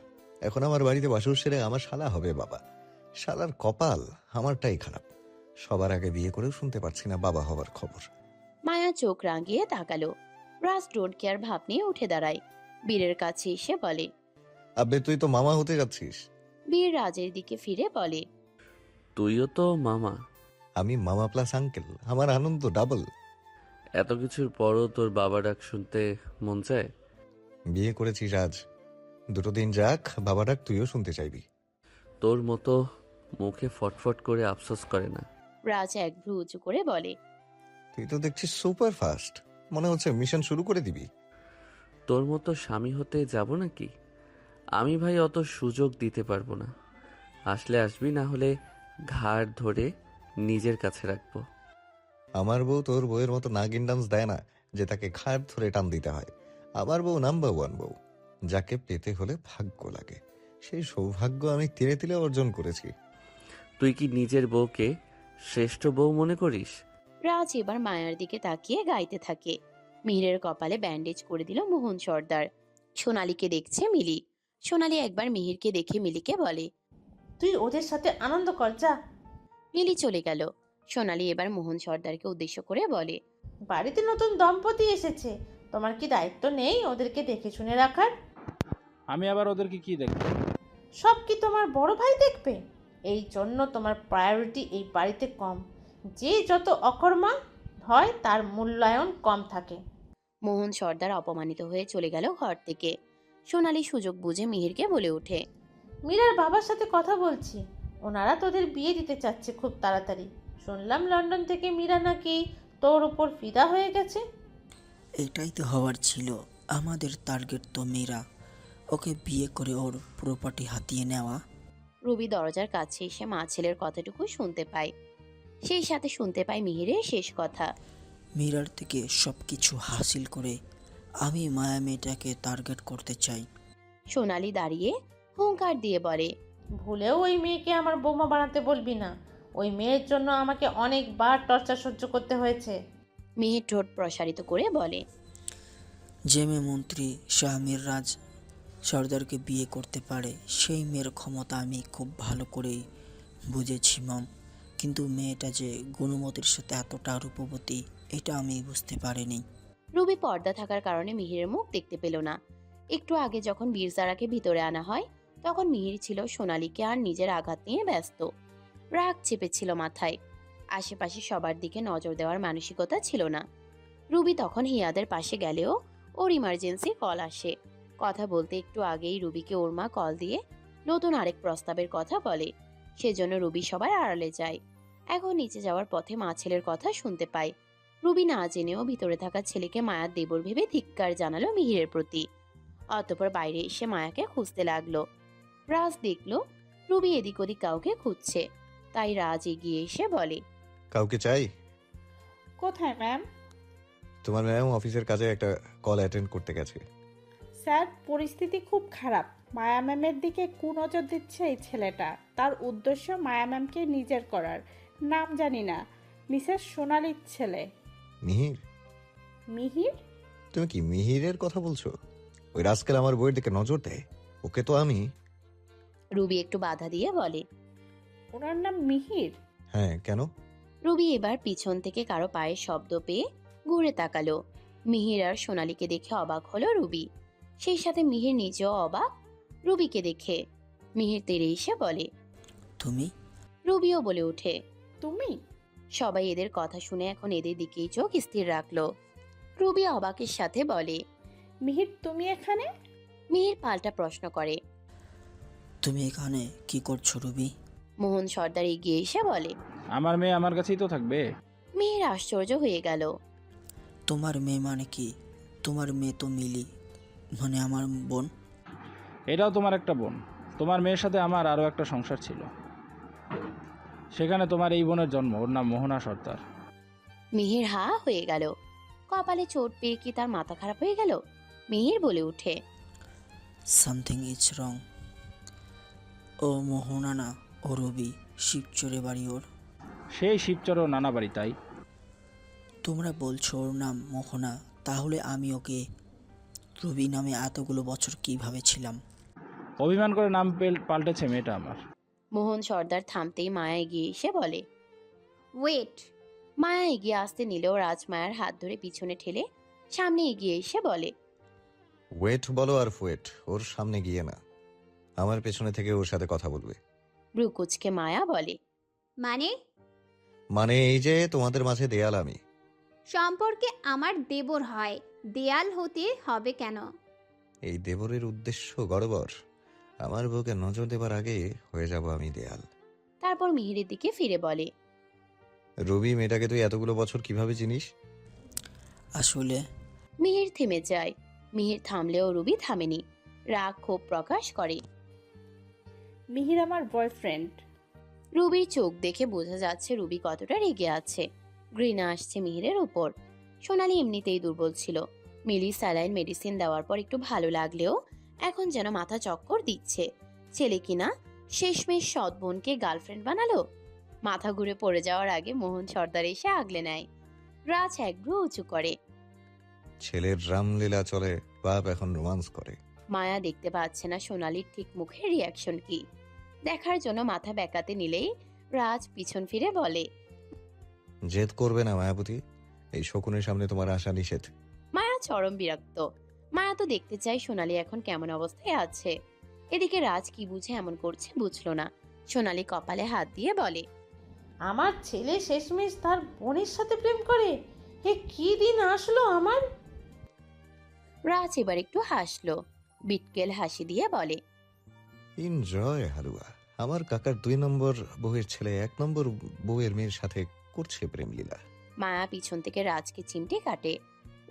এখন আমার বাড়িতে বাসর সেরে আমার শালা হবে বাবা। শালার কপাল আমারটাই খারাপ, সবার আগে বিয়ে করেও শুনতে পারছি না বাবা হবার খবর। মায়া চোখ রাঙিয়ে তাকালো। রাজ ডোন্ট কেয়ার ভাব নিয়ে উঠে দাঁড়ায়। বীরের কাছে এসে বলে, আব্বে তুই তো মামা হতে যাচ্ছিস। বীর রাজের দিকে ফিরে বলে, তুইও তো মামা। আমি মামা প্লাস আঙ্কেল, আমার আনন্দ ডাবল। এত কিছুর পরও তোর বাবা ডাক শুনতে মন চায়? বিয়ে করেছিস আজ, দুটো দিন যাক, বাবা ডাক তুইও শুনতে চাইবি। তোর মতো মুখে ফটফট করে আফসোস করে না। রাজ এক ভ্রু উঁচু করে বলে, তুই তো দেখছিস সুপার ফাস্ট, মনে হচ্ছে মিশন শুরু করে দিবি। তোর মতো স্বামী হতে যাব নাকি? আমি ভাই অত সুযোগ দিতে পারবো না। আসলে আসবি, না হলে ঘাড় ধরে নিজের কাছে রাখবো। আমার বউ তোর বউয়ের মতো নাগিন ডান্স দেয় না যে তাকে ঘাড় ধরে টান দিতে হয়। আমার বউ নাম্বার ওয়ান বউ, যাকে পেতে হলে ভাগ্য লাগে। সেই সৌভাগ্য আমি তিলে তিলে অর্জন করেছি। তুই কি নিজের বউকে শ্রেষ্ঠ বউ মনে করিস? রাজ এবার মায়ার দিকে তাকিয়ে গাইতে থাকে। মিহিরের কপালে ব্যান্ডেজ করে দিল মোহন সর্দার। সোনালীকে দেখছে মিলি। সোনালী একবার মিহিরকে দেখে মিলিকে বলে, তুই ওদের সাথে আনন্দ কর যা। মিলি চলে গেল। সোনালী এবার মোহন সর্দারকে উদ্দেশ্য করে বলে, বাড়িতে নতুন দম্পতি এসেছে, তোমার কি দায়িত্ব নেই ওদেরকে দেখে শুনে রাখার? আমি আবার ওদেরকে কি দেখবো? সব কি তোমার বড় ভাই দেখবে? এই জন্য তোমার প্রায়োরিটি এই বাড়িতে কম। যে যত অকর্মা হয় তার মূল্যায়ন কম থাকে। মোহন সর্দার অপমানিত হয়ে চলে গেল ঘর থেকে। সোনালী সুযোগ বুঝে মিহিরকে বলে ওঠে, মীরার বাবার সাথে কথা বলছি, ওনারা তোদের বিয়ে দিতে চাচ্ছে খুব তাড়াতাড়ি। শুনলাম লন্ডন থেকে মীরা নাকি তোর উপর ফিদা হয়ে গেছে। এটাই তো হওয়ার ছিল, আমাদের টার্গেট তো মীরা। ওকে বিয়ে করে ওর প্রপার্টি হাতিয়ে নেওয়া। রবি দরজার কাছে এসে মা ছেলের কথাটুকু শুনতে পায়। সেই সাথে শুনতে পায় মিহিরের শেষ কথা, মীরার থেকে সব কিছু হাসিল করে আমি মায়া মেয়েটাকে টার্গেট করতে চাই। সোনালী দাঁড়িয়ে হুঙ্কার দিয়ে বলে, ভুলেও ওই মেয়েকে আমার বৌমা বানাতে বলবি না। ওই মেয়ের জন্য আমাকে অনেকবার টর্চার সহ্য করতে হয়েছে। মিহির ঠোঁট প্রসারিত করে বলে, যে মেয়ে মন্ত্রী শাহমীর রাজ সর্দারকে বিয়ে করতে পারে, সেই মেয়ের ক্ষমতা আমি খুব ভালো করেই বুঝেছি মম, কিন্তু মেয়েটা যে গুণমতির সাথে এতটা রূপবতী এটা আমি বুঝতে পারিনি। রুবি পর্দা থাকার কারণে মিহিরের মুখ দেখতে পেল না। একটু আগে যখন বীরজারাকে ভিতরে আনা হয় তখন মিহির ছিল সোনালীকে আর নিজের আঘাত নিয়ে ব্যস্ত। রাগ চেপেছিল মাথায়। আশেপাশে সবার দিকে নজর দেওয়ার মানসিকতা ছিল না। রুবি তখন হিয়াদের পাশে গেলেও ওর ইমার্জেন্সি কল আসে। কথা বলতে একটু আগেই রুবিকে ওর মা কল দিয়ে নতুন আরেক প্রস্তাবের কথা বলে। সেজন্য রুবি সবার আড়ালে যায়। এখন নিচে যাওয়ার পথে মা ছেলের কথা শুনতে পায়। রুবি না জেনেও ভিতরে থাকা ছেলেকে মায়ার দেবর ভেবে ধিক্কার জানালো মিহিরের প্রতি। অতঃপর বাইরে এসে মায়াকে খুঁজতে লাগলো। রাজ দেখলো রুবি এদিক ওদিক কাউকে খুঁজছে, তাই রাজ এগিয়ে এসে বলে, কাউকে চাই? কোথায় ম্যাম? তোমার ম্যাম অফিসের কাজে একটা কল অ্যাটেন্ড করতে গেছে। স্যার, পরিস্থিতি খুব খারাপ। মায়া ম্যামের দিকে কুনজর দিচ্ছে এই ছেলেটা। তার উদ্দেশ্য মায়া ম্যামকে নিজের করার। নাম জানি না, মিসেস সোনালীর ছেলে। মিহির? মিহির? তুমি কি মিহিরের কথা বলছো? ওই রাস্কেল আমার বইয়ের দিকে নজর দেয়। ওকে তো আমি... রুবি একটু বাধা দিয়ে বলে, ওনার নাম মিহির? হ্যাঁ, কেন? রুবি এবার পিছন থেকে কারো পায়ের শব্দ পেয়ে ঘুরে তাকালো। মিহির আর সোনালীকে দেখে অবাক হলো রুবি। সেই সাথে মিহির নিজেও অবাক রুবিকে দেখে। মিহির তেড়ে এসে বলে, তুমি? রুবিও বলে ওঠে, তুমি? সবাই এদের কথা শুনে এখন এদের দিকেই চোখ স্থির রাখলো। রুবি অবাকের সাথে বলে, মিহির তুমি এখানে? মিহির পাল্টা প্রশ্ন করে, তুমি এখানে কি করছো রুবি? মোহন সর্দার এগিয়ে এসে বলে, আমার মেয়ে আমার কাছেই তো থাকবে। মিহির আশ্চর্য হয়ে গেল। তোমার মেয়ে মানে কি? তোমার মেয়ে তো মিলি, মানে আমার বোন। এটাও তোমার একটা বোন। তোমার মেয়ের সাথে আমার আরও একটা সংসার ছিল, সেখানে তোমার এই বোনের জন্ম। ওর নাম মোহনা সর্দার। মিহির হা হয়ে গেল। কপালে চোট পেয়ে কি তার মাথা খারাপ হয়ে গেল? মিহির বলে উঠে, সামথিং ইজ রং। ও মোহনা না, ও রবি। শিবচরে বাড়ি ওর। সেই শিবচর ও নানা বাড়ি, তাই? তোমরা বলছো ওর নাম মোহনা, তাহলে আমি ওকে রবি নামে এতগুলো বছর কিভাবে ছিলাম? অভিমান করে নাম পাল্টেছে মেয়েটা আমার। মোহন সর্দার থামতেই মায়া এগিয়ে এসে বলে, ওয়েট। মায়া এগিয়ে আসতে নিলেও রাজমায়ার হাত ধরে পিছনে ঠেলে সামনে এগিয়ে এসে বলে, ওয়েট বলো আর ফুয়েট, ওর সামনে গিয়ে না, আমার পেছনে থেকে ওর সাথে কথা বলবে। ব্রুকুচকে মায়া বলে, মানে? মানে এই যে তোমাদের মাঝে দেয়াল আমি। সম্পর্কে আমার দেবর হয়, দেয়াল হতে হবে কেন? এই দেবরের উদ্দেশ্য গড়বড়। আমার বউকে নজর দেবার আগে হয়ে যাব আমি দেয়াল। তারপর মিহিরের দিকে ফিরে বলে, রবি মেয়েটাকে তুই এতগুলো বছর কিভাবে চিনিস? আসলে মিহির থেমে যায়। মিহির থামলেও রুবি থামেনি। রাগ ক্ষোভ প্রকাশ করে। মিহির আমার বয়ফ্রেন্ড। রুবির চোখ দেখে বোঝা যাচ্ছে রুবি কতটা রেগে আছে। ঘৃণা আসছে মিহিরের উপর। সোনালী এমনিতেই দুর্বল ছিল। মিলি স্যালাইন মেডিসিন দেওয়ার পর একটু ভালো লাগলেও এখন যেন মাথা চক্কর দিচ্ছে। ছেলে কিনা শেষমেশ সৎ বোনকে গার্লফ্রেন্ড বানালো। মাথা ঘুরে পড়ে যাওয়ার আগে মোহন সর্দার এসে আগলে নেয়। রাজ একভ্রু উঁচু করে। ছেলের রামলীলা চলে, বাপ এখন রোমান্স করে। মায়া দেখতে পাচ্ছে না সোনালীর ঠিক মুখের রিয়াকশন কি। দেখার জন্য মাথা বেঁকাতে নিলেই রাজ পিছন ফিরে বলে, জেদ করবে না মায়াবতী, এই শকুনের সামনে তোমার আশা নিষেধ। মায়া চরম বিরক্ত। মায়া তো দেখতে চাই সোনালী এখন কেমন অবস্থায় আছে। এদিকে রাজ কি বুঝে এমন করছে বুঝলো না। সোনালী কপালে হাত দিয়ে বলে, আমার ছেলে শেষমেশ তার বোনের সাথে প্রেম করে? এ কি দিন আসলো আমার! রাজ এবার একটু হাসলো। বিটকেল হাসি দিয়ে বলে, এনজয় হালুয়া। আমার কাকার 2 নম্বর বউয়ের ছেলে 1 নম্বর বউয়ের মেয়ের সাথে করছে প্রেম লীলা। মায়া পিছন থেকে রাজকে চিমটে কাটে।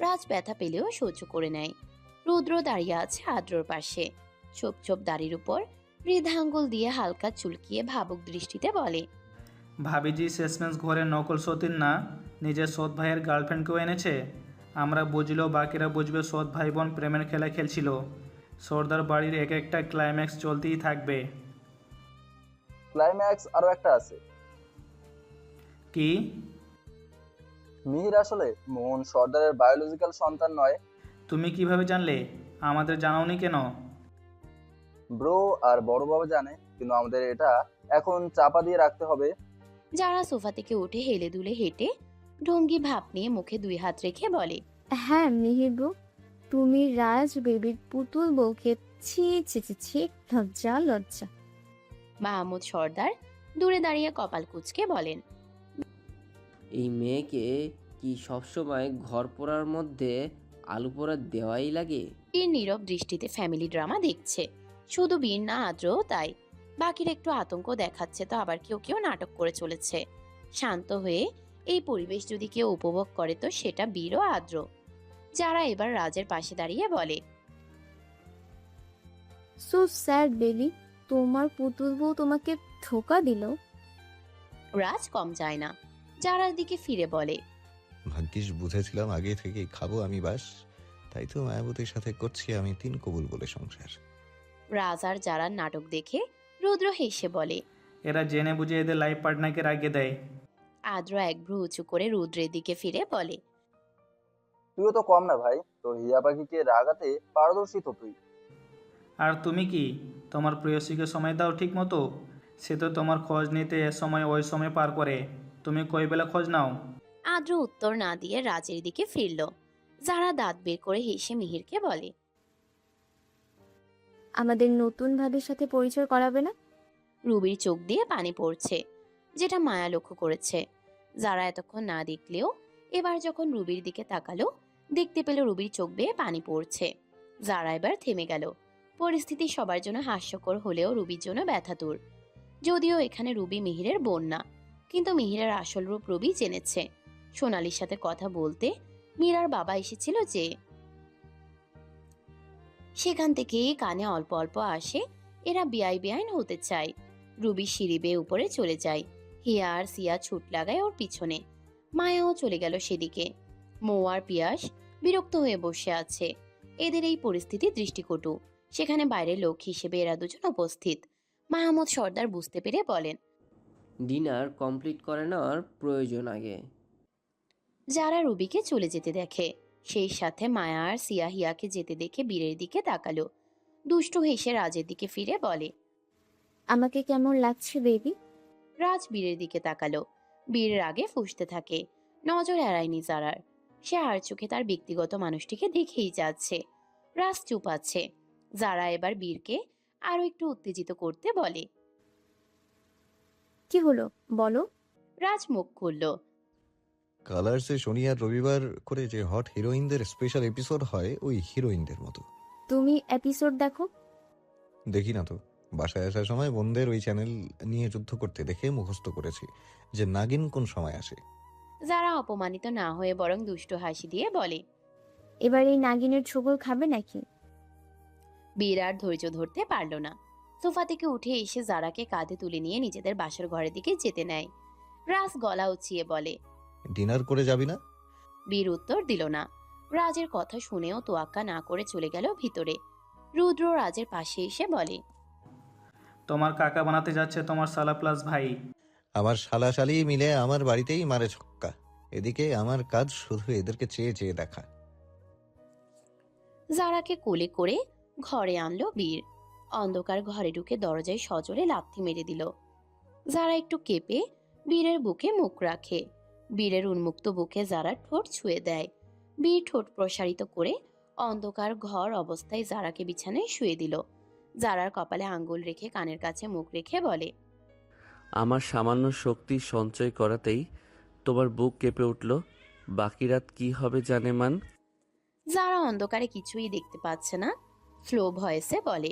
রাজ ব্যথা পেলেও সহ্য করে নেয়। রুদ্র দাঁড়িয়ে আছে আদ্রর পাশে। ছোপ ছোপ দাড়ির উপর বৃদ্ধাঙ্গুল দিয়ে হালকা চুলকিয়ে ভাবুক দৃষ্টিতে বলে, ভাবিজি শেষমেশ ঘরে নকল সতীন না, নিজের সৎ ভাইয়ের গার্লফ্রেন্ডকেও এনেছে। আমরা বুঝলেও বাকিরা বুঝবে সৎ ভাই বোন প্রেমের খেলা খেলছিল। সর্দার বাড়ির এক একটা ক্লাইম্যাক্স চলতেই থাকবে। ক্লাইম্যাক্স আরো একটা আছে। কি? মিহির আসলে মোহন সর্দারের বায়োলজিক্যাল সন্তান নয়। তুমি কিভাবে জানলে? আমাদের জানাওনি কেন? ব্রো আর বড় বাবা জানে, কিন্তু আমাদের এটা এখন চাপা দিয়ে রাখতে হবে। যারা সোফা থেকে উঠে হেলে দুলে হেঁটে ঢঙ্গি ভাব নিয়ে মুখে 2 হাত রেখে বলে, হ্যাঁ মিহির বউ, তুমি রাজ বেবির পুতুল বউকে ছি ছি ছি ছি, লজ্জা লজ্জা। মাহমুদ সর্দার দূরে দাঁড়িয়ে কপাল কুঁচকে বলেন, এই মেয়েকে কি সবসময় ঘর পোড়ার মধ্যে আলু পোড়া দেওয়াই লাগে? বীর নীরব দৃষ্টিতে ফ্যামিলি ড্রামা দেখছে। শুধু বীর না, আদ্রও তাই। বাকির একটু আতঙ্ক দেখাচ্ছে তো আবার কেউ কেউ নাটক করে চলেছে। শান্ত হয়ে এই পরিবেশ যদি কেউ উপভোগ করে তো সেটা বীর ও আদ্র। যারা এবার রাজের পাশে দাঁড়িয়ে বলে, সো স্যাড বেবি, তোমার পুতুল বউ তোমাকে ধোকা দিল। রাজ কম যায় না, যারার দিকে ফিরে বলে, ভাগ্যিস বুঝেছিলাম আগে থেকেই খাবো আমি বাস, তাই তো মায়াবতীর সাথে করছি আমি 3 কবুল বলে সংসার। রাজ আর যারার নাটক দেখে রুদ্র হেসে বলে, এরা জেনে বুঝে এদের লাইফ পার্টনারকে রাগিয়ে দেয়। আদ্র এক ভ্রু উঁচু করে রুদ্রের দিকে ফিরে বলে, তুইও তো কম না ভাই, তোর হিয়া পাখিকে রাগাতে পারদর্শী তো তুই। আর তুমি কি তোমার প্রেয়সীকে সময় দাও ঠিক মতো? সে তো তোমার খোঁজ নিতে এ সময় ওই সময় পার করে, তুমি কই বেলা খোঁজ নাও? আদ্র উত্তর না দিয়ে রাজের দিকে ফিরল। যারা দাঁত বের করে হেসে মিহিরকে বলে, আমাদের নতুন ভাবির সাথে পরিচয় করাবে না? রুবির চোখ দিয়ে পানি পড়ছে, যেটা মায়া লক্ষ্য করেছে। যারা এতক্ষণ না দেখলেও এবার যখন রুবির দিকে তাকালো, দেখতে পেল রুবির চোখ বেয়ে পানি পড়ছে। যারা এবার থেমে গেল। পরিস্থিতি সবার জন্য হাস্যকর হলেও রুবির জন্য ব্যথাতুর। যদিও এখানে রুবি মিহিরের বোন না, কিন্তু মিহিরের আসল রূপ রুবি জেনেছে। সোনালির সাথে কথা বলতে মীরার বাবা এসেছিল যে, সেখান থেকে কানে অল্প অল্প আসে এরা বেআইন হতে চায়। রুবি সিঁড়ি বেয়ে উপরে চলে যায়। হিয়া আর সিয়া ছুট লাগায় ওর পিছনে। মায়াও চলে গেল সেদিকে। মৌ আর পিয়াস বিরক্ত হয়ে বসে আছে। এদের এই পরিস্থিতি দৃষ্টিকটু। সেখানে বাইরের লোক হিসেবে এরা দুজন উপস্থিত। মাহমুদ সর্দার বুঝতে পেরে বলেন, ডিনার কমপ্লিট করে নেওয়ার প্রয়োজন আগে। যারা রুবিকে চলে যেতে দেখে, সেই সাথে মায়া আর সিয়া হিয়াকে যেতে দেখে বীরের দিকে তাকালো। দুষ্টু হেসে রাজের দিকে ফিরে বলে, আমাকে কেমন লাগছে বেবি? রাজ বীরের দিকে তাকালো। বীর রাগে ফুঁসতে থাকে। নজর এড়ায়নি যারার। সে আর চোখে তার ব্যক্তিগত মানুষটিকে দেখেই যাচ্ছে। রাজ চুপ আছে। যারা এবার বীরকে আরো একটু উত্তেজিত করতে বলে, কি হলো বলো? রাজ মুখ খুলল। কালার্সে শনি আর রবিবার করে যে হট হিরোইনদের স্পেশাল এপিসোড হয় ওই হিরোইনদের মতো। তুমি এপিসোড দেখো? দেখি না তো, বাসায় আসার সময় বোনদের ওই চ্যানেল নিয়ে যুদ্ধ করতে দেখে মুখস্থ করেছি যে নাগিন কোন সময় আসে। যারা অপমানিত না হয়ে বরং দুষ্টু হাসি দিয়ে বলে, এবার এই নাগিনের ছবল খাবে নাকি? বীর আর ধৈর্য ধরতে পারল না। সোফা থেকে উঠে এসে জারাকে কাঁধে তুলে নিয়ে নিজেদের বাসর ঘরের দিকে যেতে নেয়। রাজ গলা উঁচিয়ে বলে, ডিনার করে যাবি না? বীর উত্তর দিল না। রাজের কথা শুনেও তোয়াক্কা না করে চলে গেল ভিতরে। রুদ্র রাজের পাশে এসে বলে, তোমার কাকা বানাতে যাচ্ছে তোমার সালা প্লাস ভাই। আমার শালাশালি মিলে আমার বাড়িতেই মারে ছক্কা। এদিকে আমার কাজ শুধু এদেরকে চেয়ে চেয়ে দেখা। জারাকে কোলে করে ঘরে আনলো বীর। অন্ধকার ঘরে ঢুকে দরজায় সজোরে লাথি মেরে দিল। যারা একটু কেঁপে বীরের বুকে মুখ রাখে। বীরের উন্মুক্ত বুকে যারা ঠোঁট ছুঁয়ে দেয়। বীর ঠোঁট প্রসারিত করে অন্ধকার ঘর অবস্থায় জারাকে বিছানায় শুয়ে দিল। জারার কপালে আঙ্গুল রেখে কানের কাছে মুখ রেখে বলে, আমার সামান্য শক্তি সঞ্চয় করাতেই তোমার বুক কেঁপে উঠল। বাকি রাত কি হবে জানে মান? যারা অন্ধকারে কিছুই দেখতে পাচ্ছে না, স্লো ভয়েসে বলে,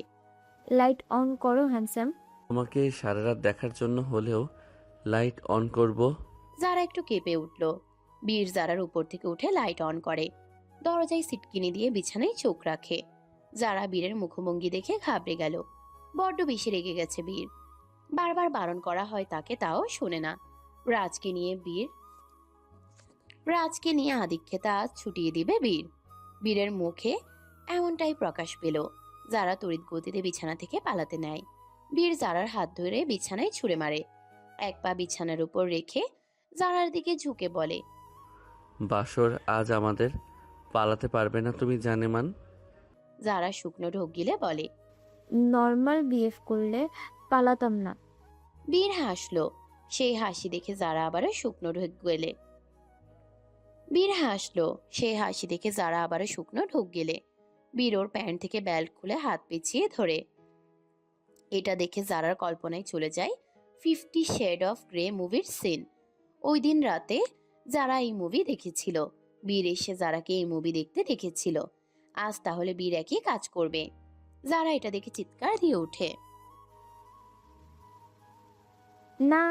লাইট অন করো হ্যান্ডসাম। তোমাকে সারা রাত দেখার জন্য হলেও লাইট অন করব। যারা একটু কেঁপে উঠল। বীর জারার উপর থেকে উঠে লাইট অন করে। দরজায় সিটকিনি দিয়ে বিছানায় চোখ রাখে। যারা বীরের মুখভঙ্গি দেখে ঘাবড়ে গেল। বড্ড বেশি রেগে গেছে বীর। বারবার বারণ করা হয় তাকে, তাও শোনে না। রাজকে নিয়ে আদিক্ষেতা আজ ছুটিয়ে দিবে বীর। বীরের মুখে এমনটাই প্রকাশ পেল। যারা তড়িৎ গতিতে বিছানা থেকে পালাতে নেয়। বীর জারার হাত ধরে বিছানায় ছুঁড়ে মারে। এক পা বিছানার উপর রেখে জারার দিকে ঝুঁকে বলে, বাসর আজ আমাদের, পালাতে পারবে না তুমি জানে মান। যারা শুকনো ঢোক গিলে বলে, নর্মাল বিহেভ করলে পালাতাম না। বীর হাসলো। সেই হাসি দেখে যারা আবারও শুকনো ঢোক গেলে বীর হাসলো। সেই হাসি দেখে যারা আবারও শুকনো ঢোক গেলে বীর ওর প্যান্ট থেকে বেল্ট খুলে হাত পিছিয়ে ধরে। এটা দেখে যারার কল্পনায় চলে যায় 50 শেড অফ গ্রে মুভির সিন। ওই দিন রাতে যারা এই মুভি দেখেছিল, বীর এসে যারাকে এই মুভি দেখতে দেখেছিল। আজ তাহলে বীর একই কাজ করবে। যারা এটা দেখে চিৎকার দিয়ে ওঠে। না।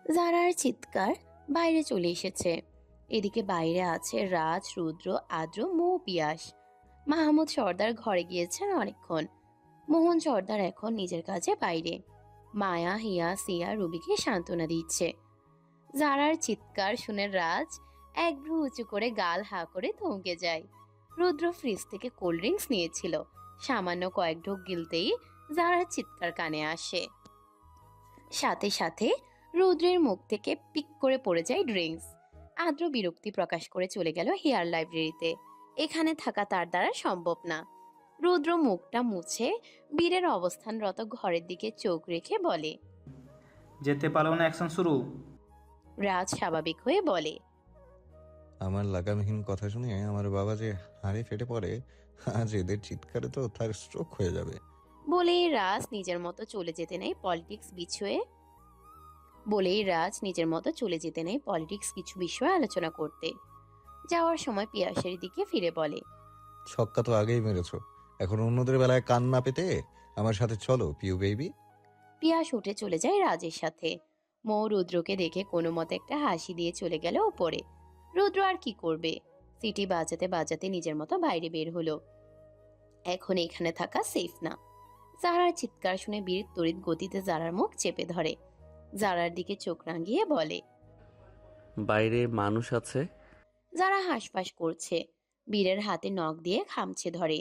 যারার চিৎকার বাইরে চলে এসেছে। এদিকে বাইরে আছে রাজ, রুদ্র, আদ্র, মৌ, পিয়াস। মাহমুদ সর্দার ঘরে গিয়েছেন অনেকক্ষণ। মোহন সর্দার এখন নিজের কাজে বাইরে। মায়া, হিয়া, সিয়া রুবিকে সান্ত্বনা দিচ্ছে। যারার চিৎকার শুনে রাজ এক ভ্রু উঁচু করে গাল হা করে থমকে যায়। রুদ্র ফ্রিজ থেকে কোল্ড ড্রিঙ্কস নিয়েছিল। সামান্য কয়েক ঢোক গিলতেই যারার চিৎকার কানে আসে। সাথে সাথে রুদ্রের মুখ থেকে পিক করে পড়ে যায় ড্রিঙ্কস। আদ্র বিরক্তি প্রকাশ করে চলে গেল হেয়ার লাইব্রেরিতে। এখানে থাকা তার দ্বারা সম্ভব না। রুদ্র মুখটা মুছে বীরের অবস্থানরত ঘরের দিকে চোখ রেখে বলে, যেতে পারো না, অ্যাকশন শুরু। রাজ স্বাভাবিক হয়ে বলে, আমার লাগামহীন কথা শুনে আমার বাবা যে হাড়ে ফেটে পড়ে, আজ এদের চিৎকারে তো তার স্ট্রোক হয়ে যাবে। বলেই রাজ নিজের মতো চলে যেতে নেই পলিটিক্স কিছু বিষয়ে আলোচনা করতে। যাওয়ার সময় পিয়াসের দিকে ফিরে বলে, ছক্কা তো আগেই মেরেছো, এখন অন্যদের বেলায় কান না পেতে আমার সাথে চলো পিউ বেবি। পিয়াস উঠে চলে যায় রাজের সাথে। মৌ রুদ্রকে দেখে কোনো মতে একটা হাসি দিয়ে চলে গেল উপরে। রুদ্র আর কি করবে? সিটি বাজাতে বাজাতে নিজের মতো বাইরে বের হলো। এখন এখানে থাকা সেফ না। জারার চিৎকার শুনে বীর তড়িৎ গতিতে জারার মুখ চেপে ধরে। জারার দিকে চোখ রাঙিয়ে বলে, বাইরে মানুষ আছে। যারা হাঁসফাঁস করছে। বীরের হাতে নখ দিয়ে খামচে ধরে।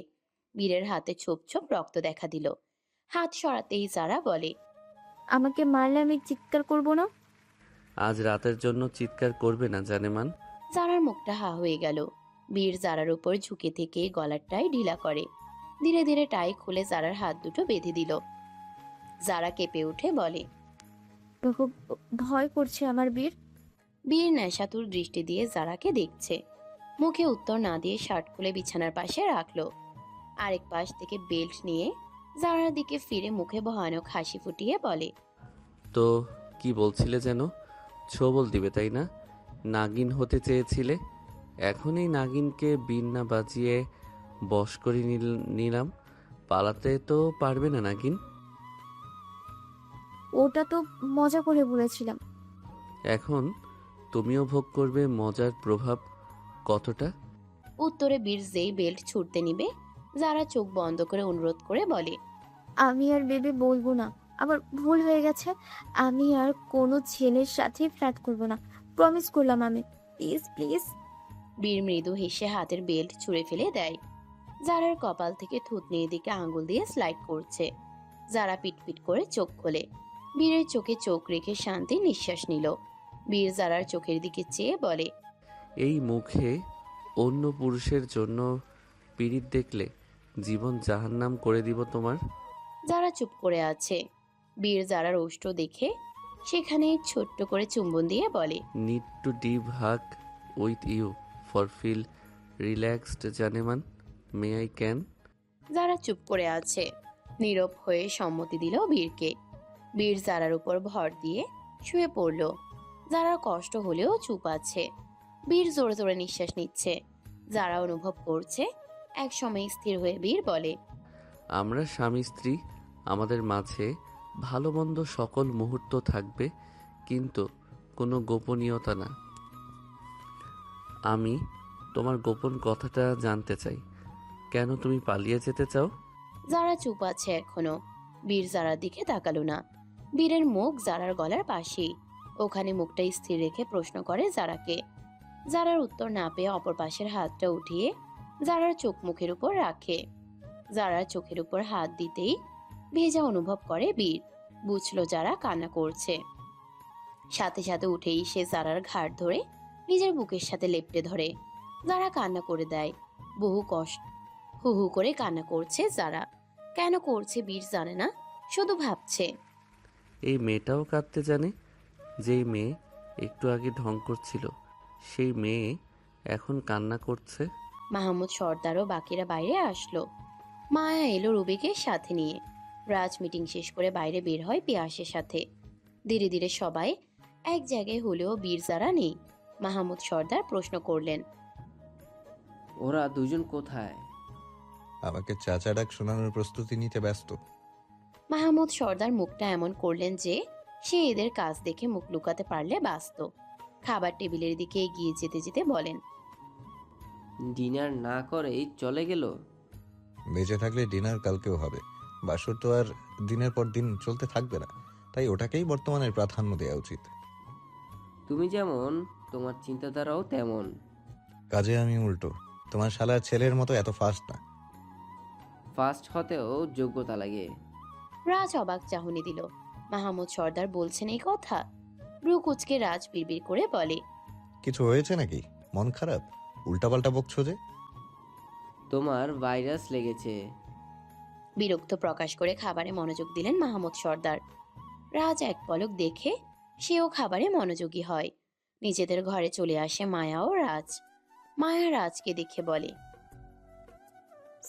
বীরের হাতে ছোপ ছোপ রক্ত দেখা দিল। হাত সরাতেই যারা বলে, আমাকে মারলে আমি চিৎকার করব না? আজ রাতের জন্য চিৎকার করবে না জানেমান। জারার মুখটা হা হয়ে গেল। বীর জারার উপর ঝুঁকে থেকে গলার টাই ঢিলা করে। ধীরে ধীরে টাই খুলে জারার হাত দুটো বেঁধে দিল। জারা কেঁপে উঠে বলে, খুব ভয় করছে আমার বীর। বীর নেশাতুর দৃষ্টি দিয়ে জারাকে দেখছে। মুখে উত্তর না দিয়ে শার্ট খুলে বিছানার পাশে রাখলো। আরেক পাশ থেকে বেল্ট নিয়ে জারার দিকে ফিরে মুখে ভয়ানক হাসি ফুটিয়ে বলে, তো কি বলছিলে যেন? ছোবল দিবে তাই না? নাগিন হতে চেয়েছিলে, এখন এই নাগিনকে বিন না বাজিয়ে বশ করে নিলাম। পালাতে তো পারবে না নাগিন। ওটা তো মজা করে বলেছিলাম। এখন তুমিও ভোগ করবে মজার প্রভাব কতটা। উত্তরে বীর যেই বেল্ট ছুটতে নিবে, যারা চোখ বন্ধ করে অনুরোধ করে বলে, আমি আর বেবি বলবো না, আমার ভুল হয়ে গেছে। আমি আর কোনো ছেলের সাথে ফ্ল্যাট করব না, প্রমিস করলাম আমি। Please please. বীর মৃদু হেসে হাতের বেল্ট ছুঁড়ে ফেলে দেয়। জারার কপাল থেকে থুতনির দিকে আঙ্গুল দিয়ে স্লাইড করছে। যারা পিটপিট করে চোখ খোলে। বীরের চোখে চোখ রেখে শান্তি নিঃশ্বাস নিল। বীর জারার চোখের দিকে চেয়ে বলে, এই মুখে অন্য পুরুষের জন্য পীড়িত দেখলে জীবন জাহান্নাম করে দিব তোমার। যারা চুপ করে আছে। বীর জারার ওষ্ঠ দেখে সেখানে ছোট্ট করে চুম্বন দিয়ে বলে, need to deep hug with you for feel relaxed জানেমান, মে আই ক্যান। যারা চুপ করে আছে। নীরব হয়ে সম্মতি দিল বীরকে। বীর জারার উপর ভর দিয়ে শুয়ে পড়ল। যারা কষ্ট হলেও চুপ আছে। বীর জোরে জোরে নিঃশ্বাস নিচ্ছে। যারা অনুভব করছে। এক সময় স্থির হয়ে বীর বলে, আমরা স্বামী স্ত্রী, আমাদের মাঝে ভালো মন্দ সকল মুহূর্ত থাকবে, কিন্তু কোনো গোপনীয়তা না। আমি তোমার গোপন কথাটা জানতে চাই। কেন তুমি পালিয়ে যেতে চাও? যারা চুপ আছে এখনো। বীর জারার দিকে তাকালো না। বীরের মুখ জারার গলার পাশেই। ওখানে মুখটা স্থির রেখে প্রশ্ন করে জারাকে। জারার উত্তর না পেয়ে অপর পাশের হাতটা উঠিয়ে জারার চোখ মুখের উপর রাখে। জারার চোখের উপর হাত দিতেই ভেজা অনুভব করে বীর। বুঝলো যারা কান্না করছে। সাথে সাথে উঠেই সে জারার ঘাড় ধরে নিজের বুকের সাথে লেপ্টে ধরে। যারা কান্না করে দেয়। বহু কষ্ট হু হু করে কান্না করছে যারা। কেন করছে বীর জানে না, শুধু ভাবছে এই মেয়েটাও কাঁদতে জানে? যেই মেয়ে একটু আগে ঢং করছিল সেই মেয়ে এখন কান্না করছে। মাহমুদ সর্দার ও বাকিরা বাইরে আসলো। মায়া এলো রুবিকে সাথে নিয়ে। রাজ মিটিং শেষ করে বাইরে বের হয় পিয়াসের সাথে। ধীরে ধীরে সবাই এক জায়গায় হলেও বীরজারা নেই। মাহমুদ সর্দার প্রশ্ন করলেন, ওরা দুজন কোথায়? আমাকে চাচা ডাক শোনানোর প্রস্তুতি নিতে ব্যস্ত। মাহমুদ সর্দার মুখটা এমন করলেন যে সে এদের কাজ দেখে মুখ লুকাতে পারলে বাঁচত। খাবার টেবিলের দিকে এগিয়ে যেতে যেতে বলেন, ডিনার না করেই চলে গেল? বেঁচে থাকলে ডিনার কালকেও হবে। বাসর তো আর দিনের পর দিন চলতে থাকবে না, তাই ওটাকেই বর্তমানের প্রাধান্য দেওয়া উচিত। তুমি যেমন, তোমার চিন্তাধারাও তেমন। কাজে আমি উল্টো। তোমার শালার ছেলের মতো এত ফাস্ট না। ফার্স্ট হতেও যোগ্যতা লাগে। রাজ অবাক চাহনি দিল। মাহমুদ সর্দার বলছেন এই কথা? ব্রু কুচকে রাজ বিড়বিড় করে বলে, কিছু হয়েছে নাকি? মন খারাপ? উল্টাপাল্টা বকছো যে? তোমার ভাইরাস লেগেছে। বিরক্ত প্রকাশ করে খাবারে মনোযোগ দিলেন মাহমুদ সর্দার। রাজ এক পলক দেখে সেও খাবারে মনোযোগী হয়। নিজেদের ঘরে চলে আসে মায়া ও রাজ। মায়া রাজকে দেখে বলে,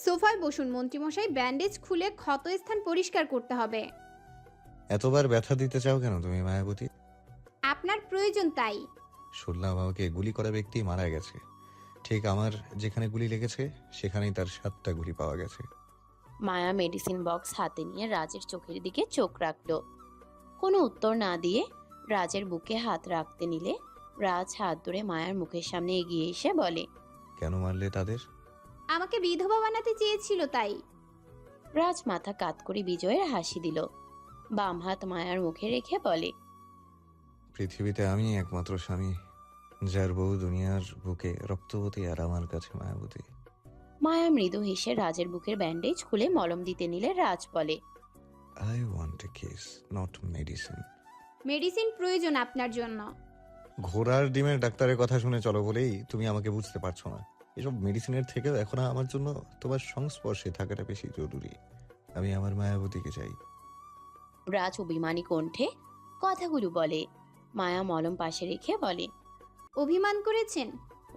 সোফায় বসুন মন্ত্রীমশাই, ব্যান্ডেজ খুলে ক্ষত স্থান পরিষ্কার করতে হবে। এতবার ব্যথা দিতে চাও কেন তুমি মায়াবতী? আপনার প্রয়োজন তাই। শুনলাম আমাকে গুলি করা ব্যক্তি মারা গেছে। ঠিক আমার যেখানে গুলি লেগেছে সেখানেই তার 7টা গুলি পাওয়া গেছে। মায়া মেডিসিন বক্স হাতে নিয়ে রাজের চোখের দিকে চোখ রাখলো। কোনো উত্তর না দিয়ে রাজের বুকে হাত রাখতে নিলে রাজ হাত ধরে মায়ার মুখের সামনে এগিয়ে এসে বলে, কেন মারলে তাদের? আমাকে বিধবা বানাতে চেয়েছিল তাই। রাজ মাথা কাত করে বিজয়ের হাসি দিল। বাম হাত মায়ার মুখে রেখে বলে, পৃথিবীতে আমি একমাত্র স্বামী যার বউ দুনিয়ার বুকে রক্তবতী আর আমার কাছে মায়াবতী। মায়া মৃদু হেসে রাজের বুকের ব্যান্ডেজ খুলে মলম দিতে নিলে রাজ বলে, I want a kiss, not medicine. Medicine প্রয়োজন আপনার জন্য। ঘোড়ার ডিমের ডাক্তারের কথা শুনে চলো বলেই তুমি আমাকে বুঝতে পারছো না। এসব মেডিসিনের থেকেও এখন আমার জন্য তোমার সংস্পর্শে থাকাটা বেশি জরুরি। আমি আমার মায়াবতীকে চাই। রাজ অভিমানী কণ্ঠে কথাগুলো বলে। মায়া মলম পাশে রেখে বলে, অভিমান করেছেন?